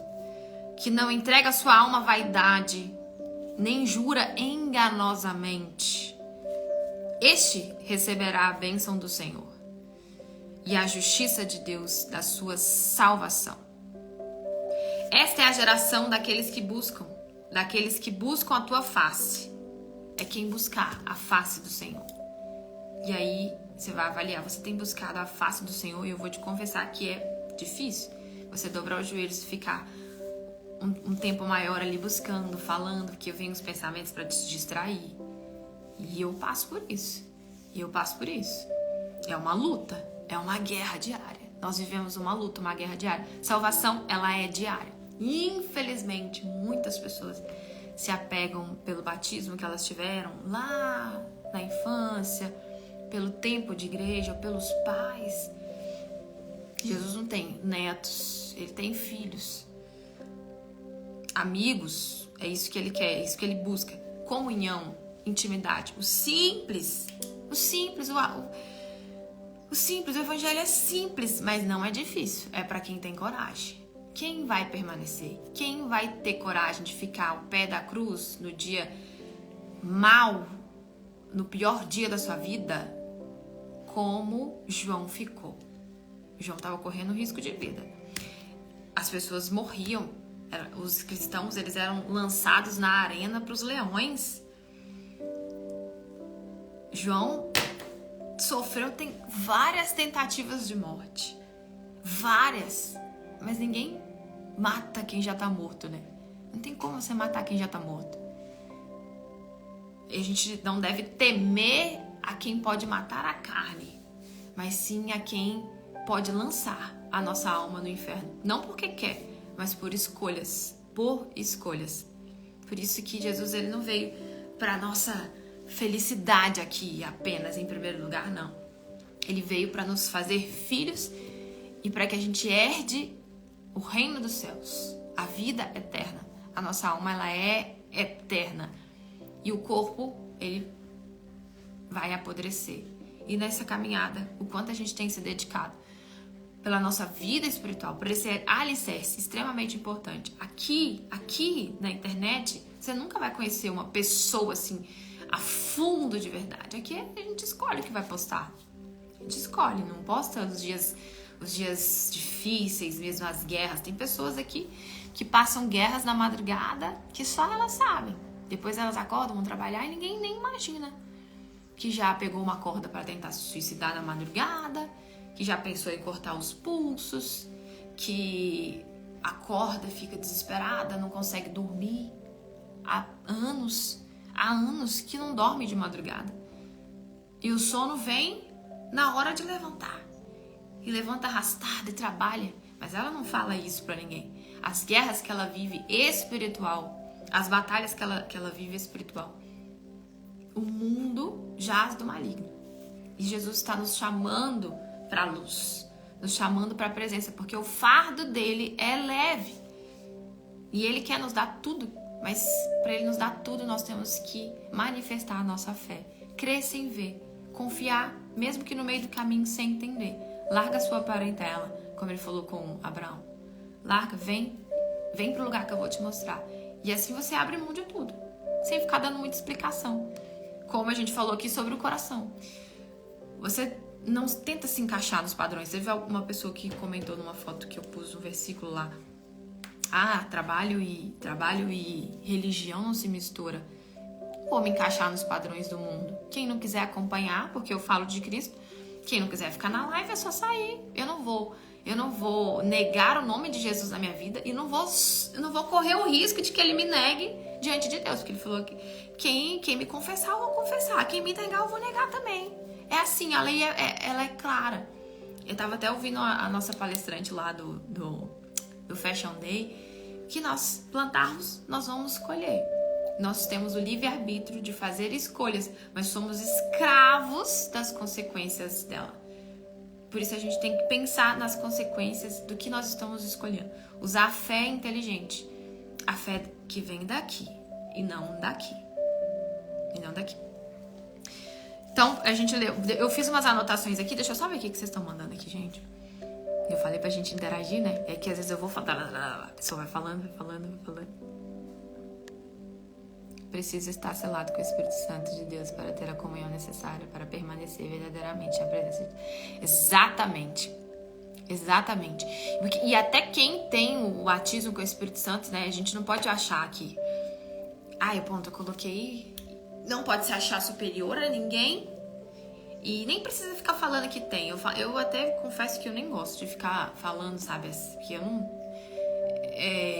que não entrega a sua alma à vaidade, nem jura enganosamente. Este receberá a bênção do Senhor e a justiça de Deus da sua salvação. Esta é a geração daqueles que buscam a tua face. É quem buscar a face do Senhor. E aí você vai avaliar, você tem buscado a face do Senhor? E eu vou te confessar que é difícil. Você dobrar os joelhos e ficar um tempo maior ali buscando, falando, porque vem os pensamentos para te distrair. E eu passo por isso. É uma luta, é uma guerra diária. Nós vivemos uma luta, uma guerra diária. Salvação, ela é diária. Infelizmente, muitas pessoas se apegam pelo batismo que elas tiveram lá na infância, pelo tempo de igreja, pelos pais. Jesus não tem netos, ele tem filhos. Amigos, é isso que ele quer, é isso que ele busca. Comunhão, intimidade. O simples, o evangelho é simples, mas não é difícil. É para quem tem coragem. Quem vai permanecer? Quem vai ter coragem de ficar ao pé da cruz no dia mau, no pior dia da sua vida, como João ficou? João estava correndo risco de vida. As pessoas morriam. Os cristãos, eles eram lançados na arena para os leões. João sofreu várias tentativas de morte. Várias. Mas ninguém mata quem já tá morto, né? Não tem como você matar quem já tá morto. E a gente não deve temer a quem pode matar a carne, mas sim a quem pode lançar a nossa alma no inferno. Não porque quer, mas por escolhas. Por escolhas. Por isso que Jesus, ele não veio para nossa felicidade aqui apenas em primeiro lugar, não. Ele veio para nos fazer filhos e para que a gente herde o reino dos céus, a vida eterna. A nossa alma, ela é eterna. E o corpo, ele vai apodrecer. E nessa caminhada, o quanto a gente tem se dedicado pela nossa vida espiritual, por esse alicerce extremamente importante. Aqui na internet, você nunca vai conhecer uma pessoa assim, a fundo de verdade. Aqui a gente escolhe o que vai postar. A gente escolhe, não posta os dias difíceis, mesmo as guerras. Tem pessoas aqui que passam guerras na madrugada que só elas sabem. Depois elas acordam, vão trabalhar e ninguém nem imagina que já pegou uma corda para tentar se suicidar na madrugada, que já pensou em cortar os pulsos, que acorda, fica desesperada, não consegue dormir há anos que não dorme de madrugada. E o sono vem na hora de levantar. E levanta arrastada e trabalha. Mas ela não fala isso pra ninguém. As guerras que ela vive espiritual, as batalhas que ela vive espiritual, o mundo jaz do maligno. E Jesus está nos chamando para a luz, nos chamando para a presença, porque o fardo dele é leve. E ele quer nos dar tudo, mas para ele nos dar tudo, nós temos que manifestar a nossa fé, crer sem ver, confiar, mesmo que no meio do caminho sem entender. Larga a sua parentela, como ele falou com Abraão. Larga, vem pro lugar que eu vou te mostrar. E assim você abre mão de tudo, sem ficar dando muita explicação. Como a gente falou aqui sobre o coração. Você não tenta se encaixar nos padrões. Teve alguma pessoa que comentou numa foto que eu pus um versículo lá. Trabalho e religião não se mistura. Não vou me encaixar nos padrões do mundo. Quem não quiser acompanhar, porque eu falo de Cristo, quem não quiser ficar na live é só sair. Eu não vou negar o nome de Jesus na minha vida e não vou correr o risco de que ele me negue diante de Deus. Porque ele falou que quem me confessar, eu vou confessar. Quem me negar, eu vou negar também. É assim, a lei ela é clara. Eu tava até ouvindo a nossa palestrante lá do Fashion Day, que nós plantarmos, nós vamos colher. Nós temos o livre-arbítrio de fazer escolhas, mas somos escravos das consequências dela. Por isso a gente tem que pensar nas consequências do que nós estamos escolhendo. Usar a fé inteligente. A fé que vem daqui e não daqui. Então, a gente leu. Eu fiz umas anotações aqui. Deixa eu só ver o que vocês estão mandando aqui, gente. Eu falei pra gente interagir, né? É que às vezes eu vou falar. A pessoa vai falando. Precisa estar selado com o Espírito Santo de Deus para ter a comunhão necessária, para permanecer verdadeiramente na presença de Deus. Exatamente. E até quem tem o batismo com o Espírito Santo, né? A gente não pode achar que... eu coloquei... Não pode se achar superior a ninguém. E nem precisa ficar falando que tem. Eu até confesso que eu nem gosto de ficar falando, sabe? Que eu não...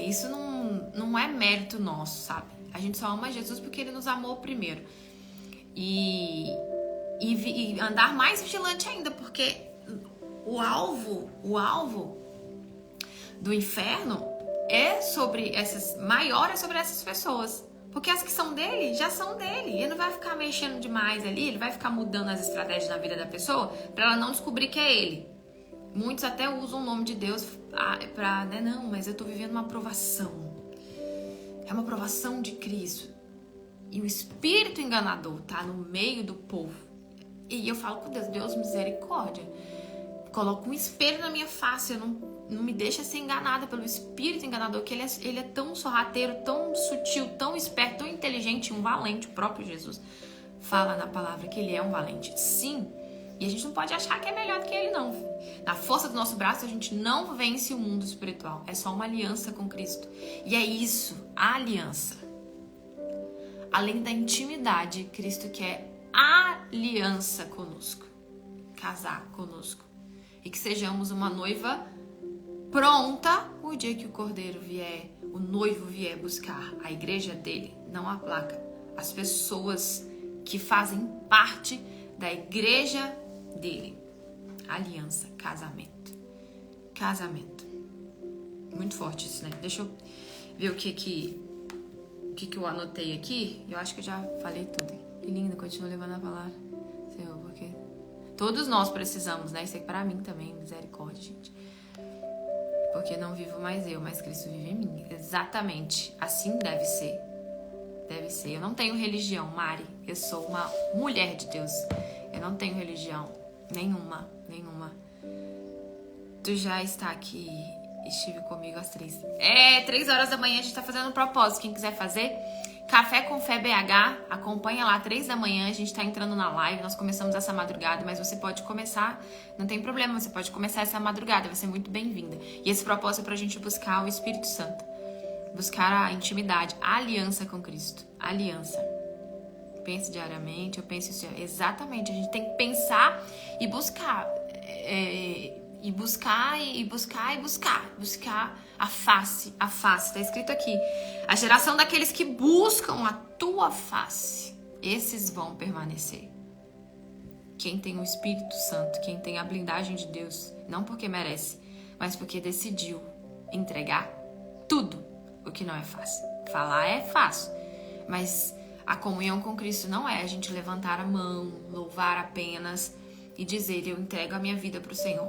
isso não é mérito nosso, sabe? A gente só ama Jesus porque ele nos amou primeiro. E andar mais vigilante ainda, porque o alvo do inferno maior é sobre essas pessoas. Porque as que são dele, já são dele. Ele não vai ficar mexendo demais ali, ele vai ficar mudando as estratégias na vida da pessoa pra ela não descobrir que é ele. Muitos até usam o nome de Deus pra, né? Não, mas eu tô vivendo uma provação. É uma provação de Cristo. E o espírito enganador tá no meio do povo. E eu falo com Deus, misericórdia. Coloca um espelho na minha face, não me deixa ser enganada pelo espírito enganador, que ele é tão sorrateiro, tão sutil, tão esperto, tão inteligente, um valente. O próprio Jesus fala na palavra que ele é um valente. Sim, e a gente não pode achar que é melhor do que ele, não. Na força do nosso braço, a gente não vence o mundo espiritual. É só uma aliança com Cristo. E é isso, a aliança. Além da intimidade, Cristo quer aliança conosco. Casar conosco. E que sejamos uma noiva pronta o dia que o cordeiro vier, o noivo vier buscar a igreja dele, não a placa, as pessoas que fazem parte da igreja dele. Aliança, casamento. Muito forte isso, né? Deixa eu ver o que eu anotei aqui. Eu acho que eu já falei tudo. Que lindo, continuo levando a palavra. Senhor, porque todos nós precisamos, né? Isso é pra mim também, misericórdia, gente. Porque não vivo mais eu, mas Cristo vive em mim. Exatamente. Assim deve ser. Eu não tenho religião, Mari. Eu sou uma mulher de Deus. Eu não tenho religião. Nenhuma. Tu já está aqui. Estive comigo às 3. 3 horas da manhã a gente tá fazendo um propósito. Quem quiser fazer, Café com Fé BH, acompanha lá, 3 da manhã, a gente tá entrando na live, nós começamos essa madrugada, mas você pode começar, não tem problema, você pode começar essa madrugada, vai ser muito bem-vinda. E esse propósito é pra gente buscar o Espírito Santo, buscar a intimidade, a aliança com Cristo, aliança. Pense diariamente, eu penso isso, exatamente, a gente tem que pensar e buscar. e buscar a face. Tá escrito aqui: a geração daqueles que buscam a tua face, esses vão permanecer. Quem tem o Espírito Santo, quem tem a blindagem de Deus, não porque merece, mas porque decidiu entregar tudo o que não é fácil. Falar é fácil, mas a comunhão com Cristo não é a gente levantar a mão, louvar apenas e dizer: eu entrego a minha vida para o Senhor.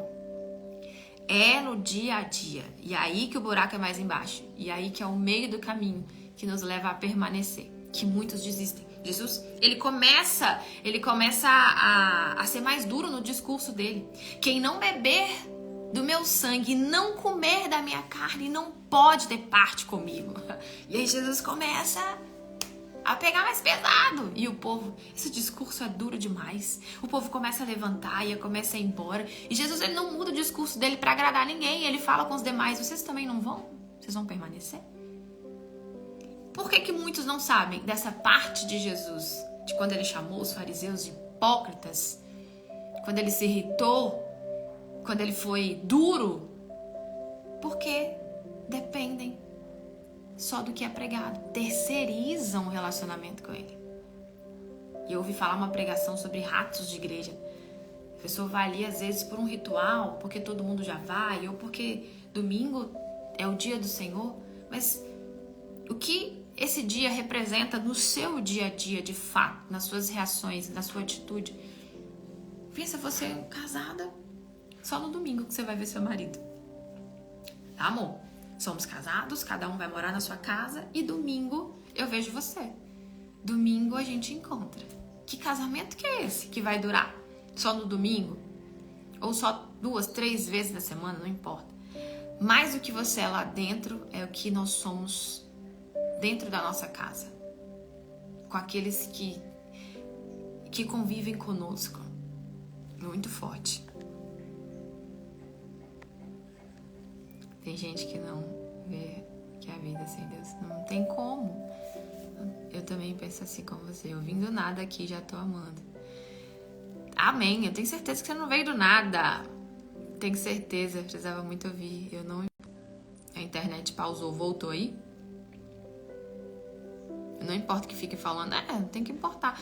É no dia a dia. E aí que o buraco é mais embaixo. E aí que é o meio do caminho que nos leva a permanecer. Que muitos desistem. Jesus, ele começa a ser mais duro no discurso dele. Quem não beber do meu sangue e não comer da minha carne não pode ter parte comigo. E aí Jesus começa a pegar mais pesado. E o povo, esse discurso é duro demais. O povo começa a levantar e começa a ir embora. E Jesus, ele não muda o discurso dele para agradar ninguém. Ele fala com os demais: vocês também não vão? Vocês vão permanecer? Por que muitos não sabem dessa parte de Jesus? De quando ele chamou os fariseus de hipócritas? Quando ele se irritou? Quando ele foi duro? Porque dependem só do que é pregado. Terceirizam o relacionamento com ele. E eu ouvi falar uma pregação sobre ratos de igreja. A pessoa vai ali às vezes por um ritual, porque todo mundo já vai, ou porque domingo é o dia do Senhor. Mas o que esse dia representa no seu dia a dia, de fato, nas suas reações, na sua atitude? Pensa você casada, só no domingo que você vai ver seu marido. Tá, amor? Somos casados, cada um vai morar na sua casa e domingo eu vejo você. Domingo a gente encontra. Que casamento que é esse que vai durar? Só no domingo? Ou só 2, 3 vezes na semana? Não importa. Mais do que você é lá dentro é o que nós somos dentro da nossa casa. Com aqueles que convivem conosco. Muito forte. Tem gente que não vê que a vida sem Deus não tem como. Eu também penso assim como você. Eu vim do nada aqui, já tô amando. Amém. Eu tenho certeza que você não veio do nada. Tenho certeza. Eu precisava muito ouvir. Eu não... A internet pausou. Voltou aí? Não importa que fique falando. Não tem que importar.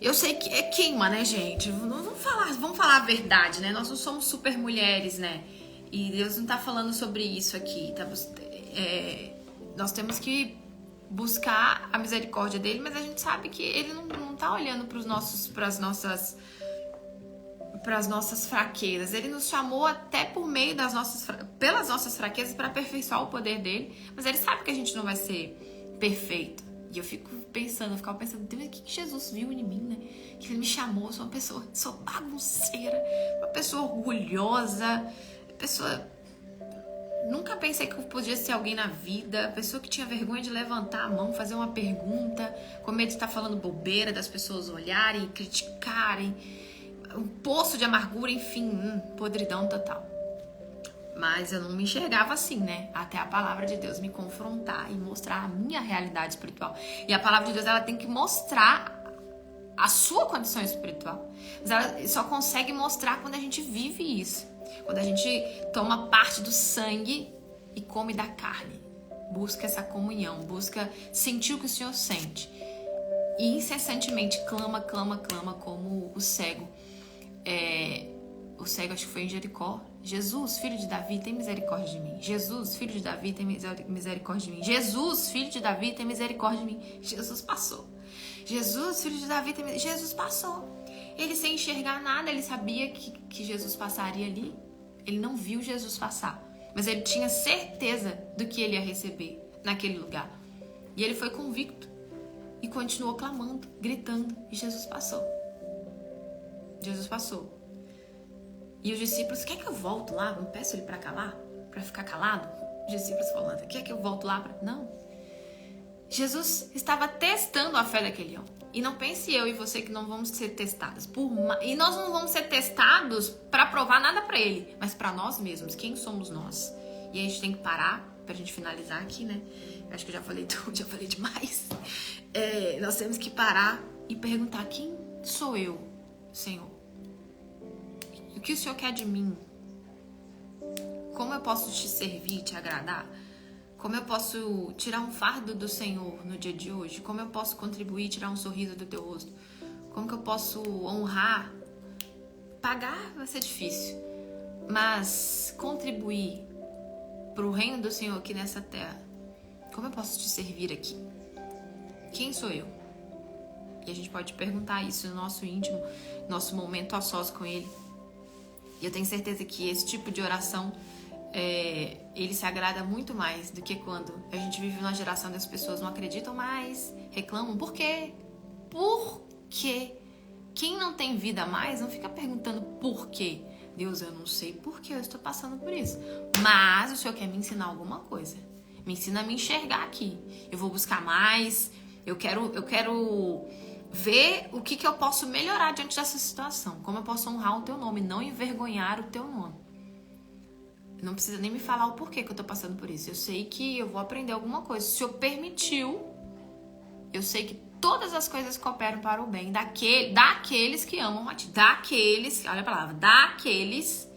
Eu sei que é queima, né, gente? Vamos falar a verdade, né? Nós não somos super mulheres, né? E Deus não tá falando sobre isso aqui, tá? Nós temos que buscar a misericórdia dele, mas a gente sabe que ele não tá olhando pras nossas fraquezas. Ele nos chamou até por meio pelas nossas fraquezas para aperfeiçoar o poder dele, mas ele sabe que a gente não vai ser perfeito. E eu ficava pensando, Deus, o que Jesus viu em mim, né? Que ele me chamou, sou bagunceira, uma pessoa orgulhosa, nunca pensei que eu podia ser alguém na vida, pessoa que tinha vergonha de levantar a mão, fazer uma pergunta, com medo de estar falando bobeira, das pessoas olharem, criticarem, um poço de amargura, enfim, podridão total. Mas eu não me enxergava assim, né? Até a palavra de Deus me confrontar e mostrar a minha realidade espiritual. E a palavra de Deus, ela tem que mostrar a sua condição espiritual. Mas ela só consegue mostrar quando a gente vive isso. Quando a gente toma parte do sangue e come da carne. Busca essa comunhão, busca sentir o que o Senhor sente. E incessantemente clama como o cego. O cego, acho que foi em Jericó. Jesus, filho de Davi, tem misericórdia de mim. Jesus, filho de Davi, tem misericórdia de mim. Jesus, filho de Davi, tem misericórdia de mim. Jesus passou. Jesus, filho de Davi, Jesus passou. Ele sem enxergar nada, ele sabia que Jesus passaria ali. Ele não viu Jesus passar, mas ele tinha certeza do que ele ia receber naquele lugar. E ele foi convicto e continuou clamando, gritando, e Jesus passou. Jesus passou. E os discípulos: quer que eu volto lá? Não peço ele para calar? Para ficar calado? Os discípulos falando: quer que eu volto lá? Não. Jesus estava testando a fé daquele homem. E não pense eu e você que não vamos ser testados. E nós não vamos ser testados para provar nada para ele, mas para nós mesmos. Quem somos nós? E a gente tem que parar, pra gente finalizar aqui, né? Eu acho que eu já falei tudo, já falei demais. Nós temos que parar e perguntar: quem sou eu, Senhor? que o Senhor quer de mim? Como eu posso te servir, te agradar? Como eu posso tirar um fardo do Senhor no dia de hoje? Como eu posso contribuir, tirar um sorriso do teu rosto? Como que eu posso honrar? Pagar vai ser difícil, mas contribuir para o reino do Senhor aqui nessa terra. Como eu posso te servir aqui? Quem sou eu? E a gente pode perguntar isso no nosso íntimo, nosso momento a sós com Ele. E eu tenho certeza que esse tipo de oração, ele se agrada muito mais do que quando a gente vive numa geração das pessoas não acreditam mais, reclamam. Por quê? Por quê? Quem não tem vida mais não fica perguntando por quê. Deus, eu não sei por que eu estou passando por isso. Mas o Senhor quer me ensinar alguma coisa. Me ensina a me enxergar aqui. Eu vou buscar mais. Eu quero ver o que eu posso melhorar diante dessa situação. Como eu posso honrar o teu nome, não envergonhar o teu nome. Não precisa nem me falar o porquê que eu tô passando por isso. Eu sei que eu vou aprender alguma coisa. Se o Senhor permitiu, eu sei que todas as coisas cooperam para o bem daqueles que amam a ti. Daqueles, olha a palavra, daqueles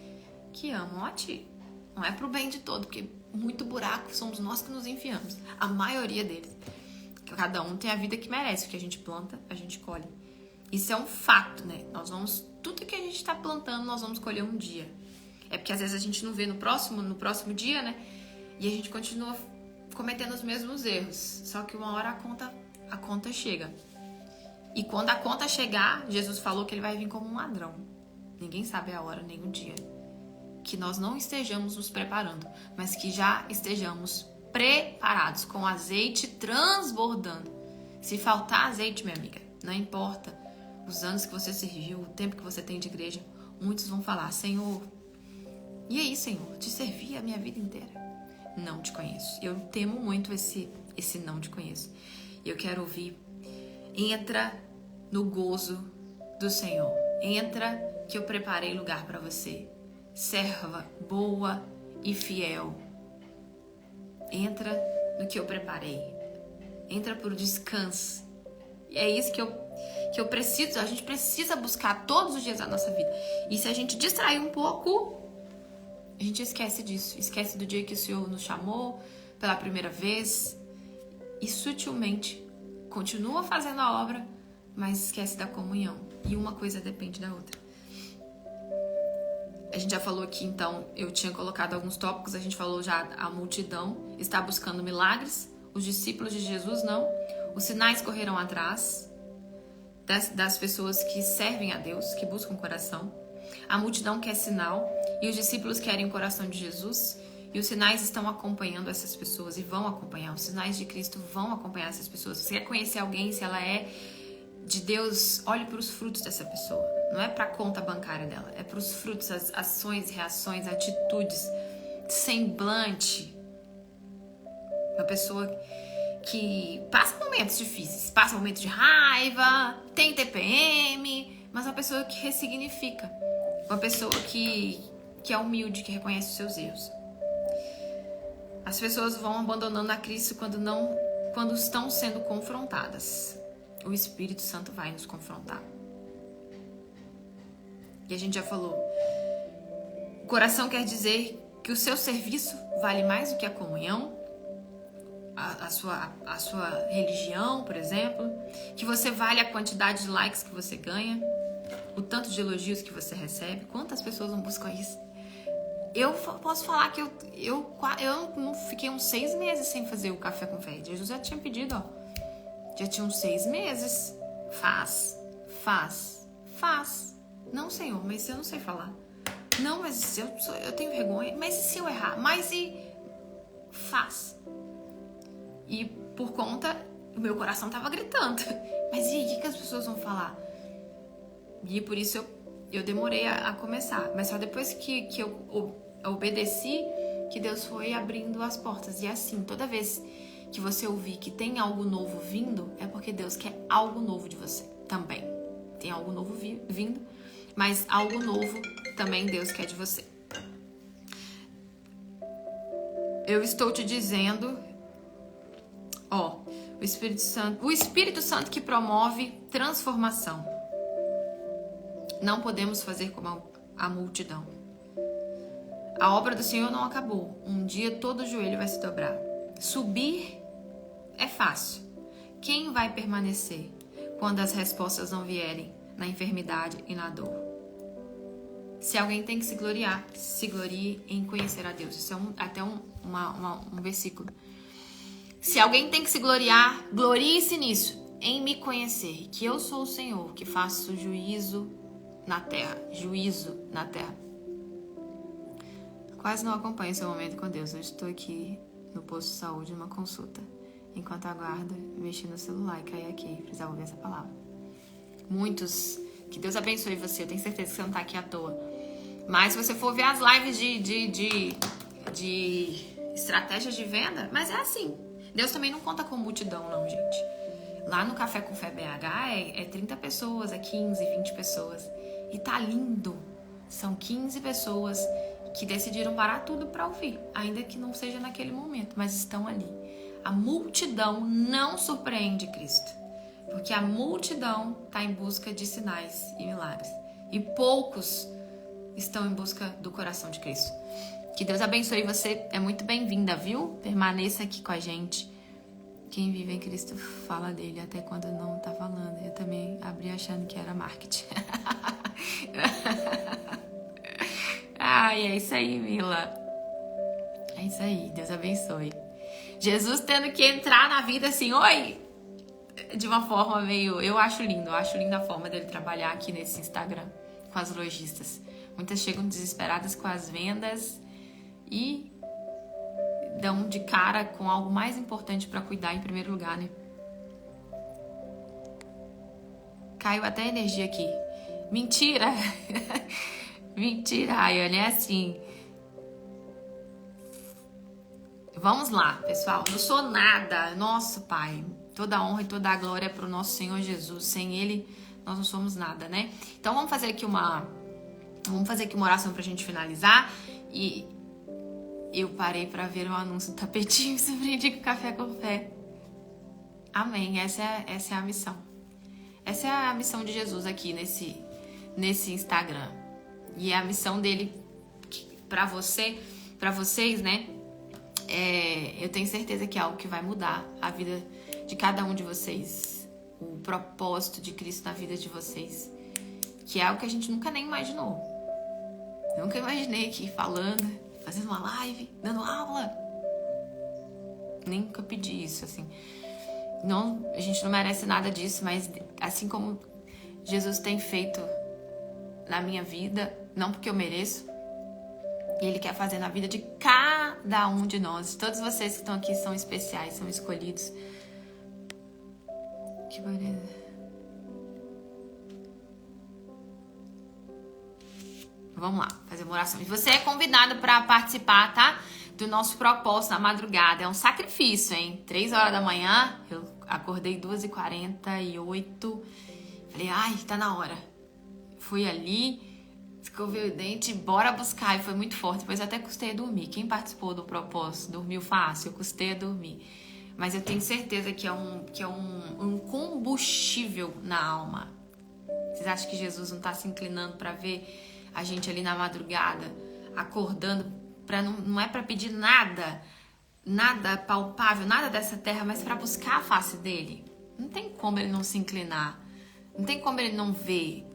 que amam a ti. Não é pro bem de todo, porque muito buraco somos nós que nos enfiamos. A maioria deles. Cada um tem a vida que merece. O que a gente planta, a gente colhe. Isso é um fato, né? Tudo que a gente tá plantando, nós vamos colher um dia. É porque às vezes a gente não vê no próximo dia, né? E a gente continua cometendo os mesmos erros. Só que uma hora a conta chega. E quando a conta chegar, Jesus falou que ele vai vir como um ladrão. Ninguém sabe a hora nem o dia. Que nós não estejamos nos preparando, mas que já estejamos preparados, com azeite transbordando. Se faltar azeite, minha amiga, não importa os anos que você serviu, o tempo que você tem de igreja, muitos vão falar: Senhor, e aí, Senhor, te servi a minha vida inteira? Não te conheço. Eu temo muito esse não te conheço. E eu quero ouvir: entra no gozo do Senhor. Entra que eu preparei lugar para você. Serva boa e fiel. Entra no que eu preparei. Entra pro descanso. E é isso que eu preciso. A gente precisa buscar todos os dias da nossa vida. E se a gente distrair um pouco, a gente esquece disso. Esquece do dia que o Senhor nos chamou pela primeira vez. E sutilmente continua fazendo a obra, mas esquece da comunhão. E uma coisa depende da outra. A gente já falou aqui, então, eu tinha colocado alguns tópicos. A gente falou já: a multidão está buscando milagres. Os discípulos de Jesus não. Os sinais correram atrás das pessoas que servem a Deus, que buscam o coração. A multidão quer sinal e os discípulos querem o coração de Jesus. E os sinais estão acompanhando essas pessoas e vão acompanhar. Os sinais de Cristo vão acompanhar essas pessoas. Se você quer conhecer alguém, se ela é de Deus, olhe para os frutos dessa pessoa. Não é para a conta bancária dela, é para os frutos, as ações, reações, atitudes, semblante. Uma pessoa que passa momentos difíceis, passa momentos de raiva, tem TPM, mas uma pessoa que ressignifica. Uma pessoa que é humilde, que reconhece os seus erros. As pessoas vão abandonando a Cristo quando estão sendo confrontadas. O Espírito Santo vai nos confrontar. E a gente já falou. O coração quer dizer que o seu serviço vale mais do que a comunhão, a sua religião, por exemplo. Que você vale a quantidade de likes que você ganha, o tanto de elogios que você recebe. Quantas pessoas não buscam isso? Eu posso falar que eu não fiquei uns 6 meses sem fazer o Café com Fé. Jesus já tinha pedido, ó. Já tinha uns 6 meses. Faz. Não, Senhor, mas eu não sei falar. Não, mas eu tenho vergonha. Mas e se eu errar? Mas e... Faz. E por conta, o meu coração tava gritando. Mas e aí, o que as pessoas vão falar? E por isso eu demorei a começar. Mas só depois que eu obedeci, que Deus foi abrindo as portas. E assim, toda vez que você ouvir que tem algo novo vindo, é porque Deus quer algo novo de você também. Tem algo novo vindo, mas algo novo também Deus quer de você. Eu estou te dizendo, o Espírito Santo que promove transformação. Não podemos fazer a multidão. A obra do Senhor não acabou. Um dia todo joelho vai se dobrar. Subir é fácil. Quem vai permanecer quando as respostas não vierem na enfermidade e na dor? Se alguém tem que se gloriar, se glorie em conhecer a Deus. Isso é até um versículo. Se alguém tem que se gloriar, glorie-se nisso, em me conhecer, que eu sou o Senhor, que faço juízo na terra. Juízo na terra. Quase não acompanho esse momento com Deus. Eu estou aqui no posto de saúde, numa consulta. Enquanto aguardo, mexi no celular e caí aqui. Precisava ouvir essa palavra. Muitos, que Deus abençoe você. Eu tenho certeza que você não está aqui à toa. Mas se você for ver as lives de estratégias de venda, mas é assim. Deus também não conta com multidão, não, gente. Lá no Café com Fé BH é 30 pessoas, é 15, 20 pessoas. E tá lindo. São 15 pessoas que decidiram parar tudo para ouvir, ainda que não seja naquele momento, mas estão ali. A multidão não surpreende Cristo, porque a multidão está em busca de sinais e milagres, e poucos estão em busca do coração de Cristo. Que Deus abençoe você, é muito bem-vinda, viu? Permaneça aqui com a gente. Quem vive em Cristo fala dele até quando não tá falando. Eu também abri achando que era marketing. Ai, é isso aí, Mila. É isso aí, Deus abençoe. Jesus tendo que entrar na vida assim, oi! De uma forma meio... Eu acho linda a forma dele trabalhar aqui nesse Instagram com as lojistas. Muitas chegam desesperadas com as vendas e dão de cara com algo mais importante para cuidar em primeiro lugar, né? Caiu até a energia aqui. Mentira! Mentira, Rayane, é assim. Vamos lá, pessoal. Não sou nada. Nosso Pai. Toda a honra e toda a glória é pro nosso Senhor Jesus. Sem Ele, nós não somos nada, né? Então vamos fazer aqui uma oração pra gente finalizar. E eu parei pra ver o anúncio do tapetinho. Surpreendi com Café com Fé. Amém. Essa é a missão. Essa é a missão de Jesus aqui nesse Instagram. E é a missão dele pra vocês, né? Eu tenho certeza que é algo que vai mudar a vida de cada um de vocês. O propósito de Cristo na vida de vocês. Que é algo que a gente nunca nem imaginou. Eu nunca imaginei aqui falando, fazendo uma live, dando aula. Nunca pedi isso, assim. Não, a gente não merece nada disso, mas assim como Jesus tem feito na minha vida, não porque eu mereço, Ele quer fazer na vida de cada um de nós. Todos vocês que estão aqui são especiais, são escolhidos. Que beleza. Vamos lá, fazer uma oração. E você é convidado para participar, tá? Do nosso propósito na madrugada. É um sacrifício, hein? 3 horas da manhã, eu acordei 2h48. Falei, ai, tá na hora. Fui ali, escovei o dente, bora buscar. E foi muito forte. Depois até custei a dormir. Quem participou do propósito dormiu fácil? Eu custei a dormir. Mas eu tenho certeza que é um combustível na alma. Vocês acham que Jesus não tá se inclinando para ver a gente ali na madrugada, acordando, não é para pedir nada palpável, nada dessa terra, mas para buscar a face dele? Não tem como ele não se inclinar. Não tem como ele não ver.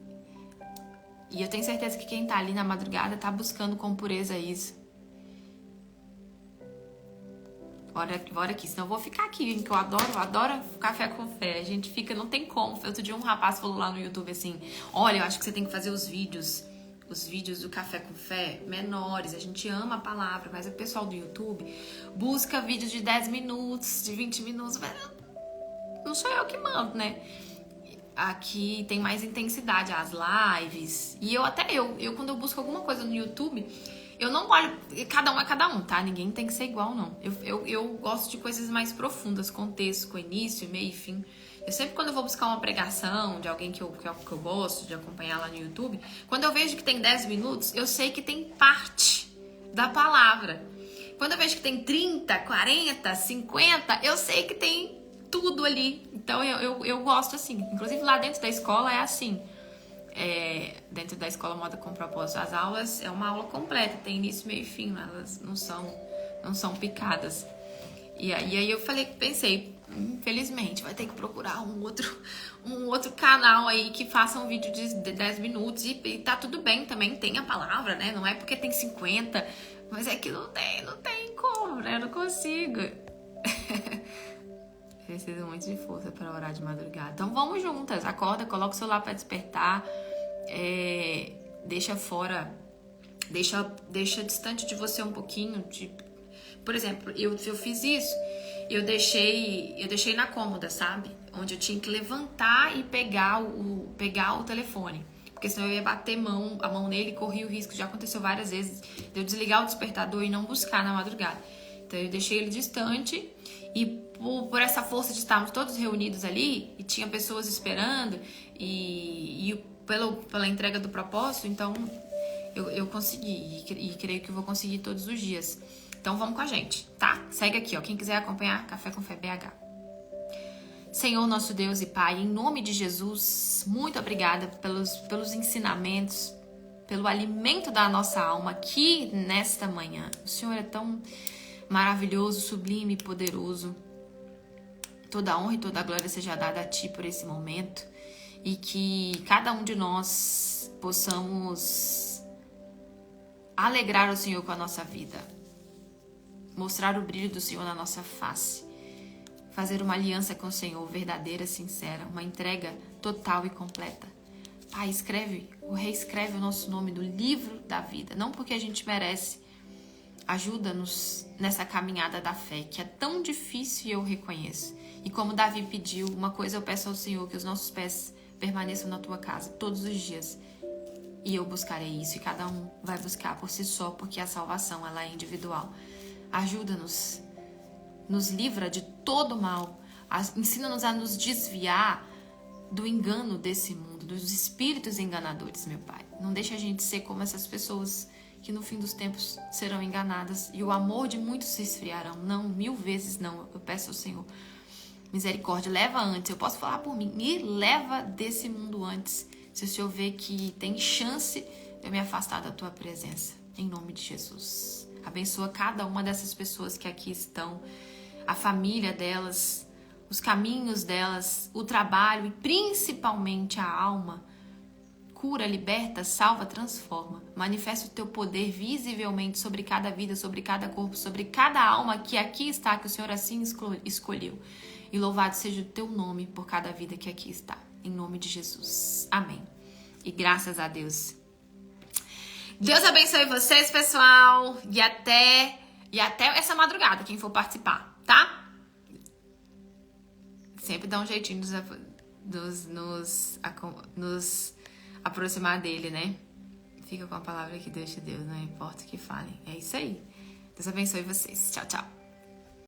E eu tenho certeza que quem tá ali na madrugada tá buscando com pureza isso. Bora aqui, senão eu vou ficar aqui, que eu adoro Café com Fé. A gente fica, não tem como. Outro dia um rapaz falou lá no YouTube assim, olha, eu acho que você tem que fazer os vídeos do Café com Fé menores. A gente ama a palavra, mas o pessoal do YouTube busca vídeos de 10 minutos, de 20 minutos. Mas não sou eu que mando, né? Aqui tem mais intensidade, as lives. E eu quando eu busco alguma coisa no YouTube, eu não olho, cada um é cada um, tá? Ninguém tem que ser igual, não. Eu gosto de coisas mais profundas, contexto, com início, meio e fim. Eu sempre, quando eu vou buscar uma pregação de alguém que eu gosto de acompanhar lá no YouTube, quando eu vejo que tem 10 minutos, eu sei que tem parte da palavra. Quando eu vejo que tem 30, 40, 50, eu sei que tem tudo ali. Então eu gosto assim. Inclusive lá dentro da escola é assim. dentro da Escola Moda com Propósito. As aulas é uma aula completa, tem início, meio e fim, elas não são picadas. E aí eu pensei, infelizmente, vai ter que procurar um outro canal aí que faça um vídeo de 10 minutos e tá tudo bem também, tem a palavra, né? Não é porque tem 50, mas é que não tem como, né? Eu não consigo. Preciso muito de força para orar de madrugada. Então vamos juntas, acorda, coloca o celular para despertar, deixa fora, deixa distante de você um pouquinho. Por exemplo, eu fiz isso, eu deixei na cômoda, sabe? Onde eu tinha que levantar e pegar o telefone. Porque senão eu ia bater a mão nele e corria o risco. Já aconteceu várias vezes de eu desligar o despertador e não buscar na madrugada. Então eu deixei ele distante e por essa força de estarmos todos reunidos ali e tinha pessoas esperando e pela entrega do propósito, então eu consegui e creio que eu vou conseguir todos os dias. Então vamos com a gente, tá? Segue aqui, ó. Quem quiser acompanhar, Café com Fé BH. Senhor, nosso Deus e Pai, em nome de Jesus, muito obrigada pelos ensinamentos, pelo alimento da nossa alma aqui nesta manhã. O Senhor é tão maravilhoso, sublime e poderoso. Toda a honra e toda a glória seja dada a Ti por esse momento e que cada um de nós possamos alegrar o Senhor com a nossa vida, mostrar o brilho do Senhor na nossa face, fazer uma aliança com o Senhor verdadeira, sincera, uma entrega total e completa. Pai, reescreve o nosso nome no livro da vida, não porque a gente merece. Ajuda-nos nessa caminhada da fé, que é tão difícil e eu reconheço. E como Davi pediu, uma coisa eu peço ao Senhor, que os nossos pés permaneçam na Tua casa todos os dias. E eu buscarei isso, e cada um vai buscar por si só, porque a salvação ela é individual. Ajuda-nos, nos livra de todo mal, ensina-nos a nos desviar do engano desse mundo, dos espíritos enganadores, meu Pai. Não deixa a gente ser como essas pessoas que no fim dos tempos serão enganadas e o amor de muitos se esfriarão. Não, 1000 vezes não. Eu peço ao Senhor misericórdia, leva antes. Eu posso falar por mim, me leva desse mundo antes. Se o Senhor vê que tem chance de eu me afastar da Tua presença, em nome de Jesus. Abençoa cada uma dessas pessoas que aqui estão, a família delas, os caminhos delas, o trabalho e principalmente a alma. Cura, liberta, salva, transforma. Manifesta o Teu poder visivelmente sobre cada vida, sobre cada corpo, sobre cada alma que aqui está, que o Senhor assim escolheu. E louvado seja o Teu nome por cada vida que aqui está. Em nome de Jesus. Amém. E graças a Deus. Deus abençoe vocês, pessoal. E até essa madrugada, quem for participar, tá? Sempre dá um jeitinho nos aproximar dele, né? Fica com a palavra que Deus te deu, não importa o que falem. É isso aí. Deus abençoe vocês. Tchau, tchau.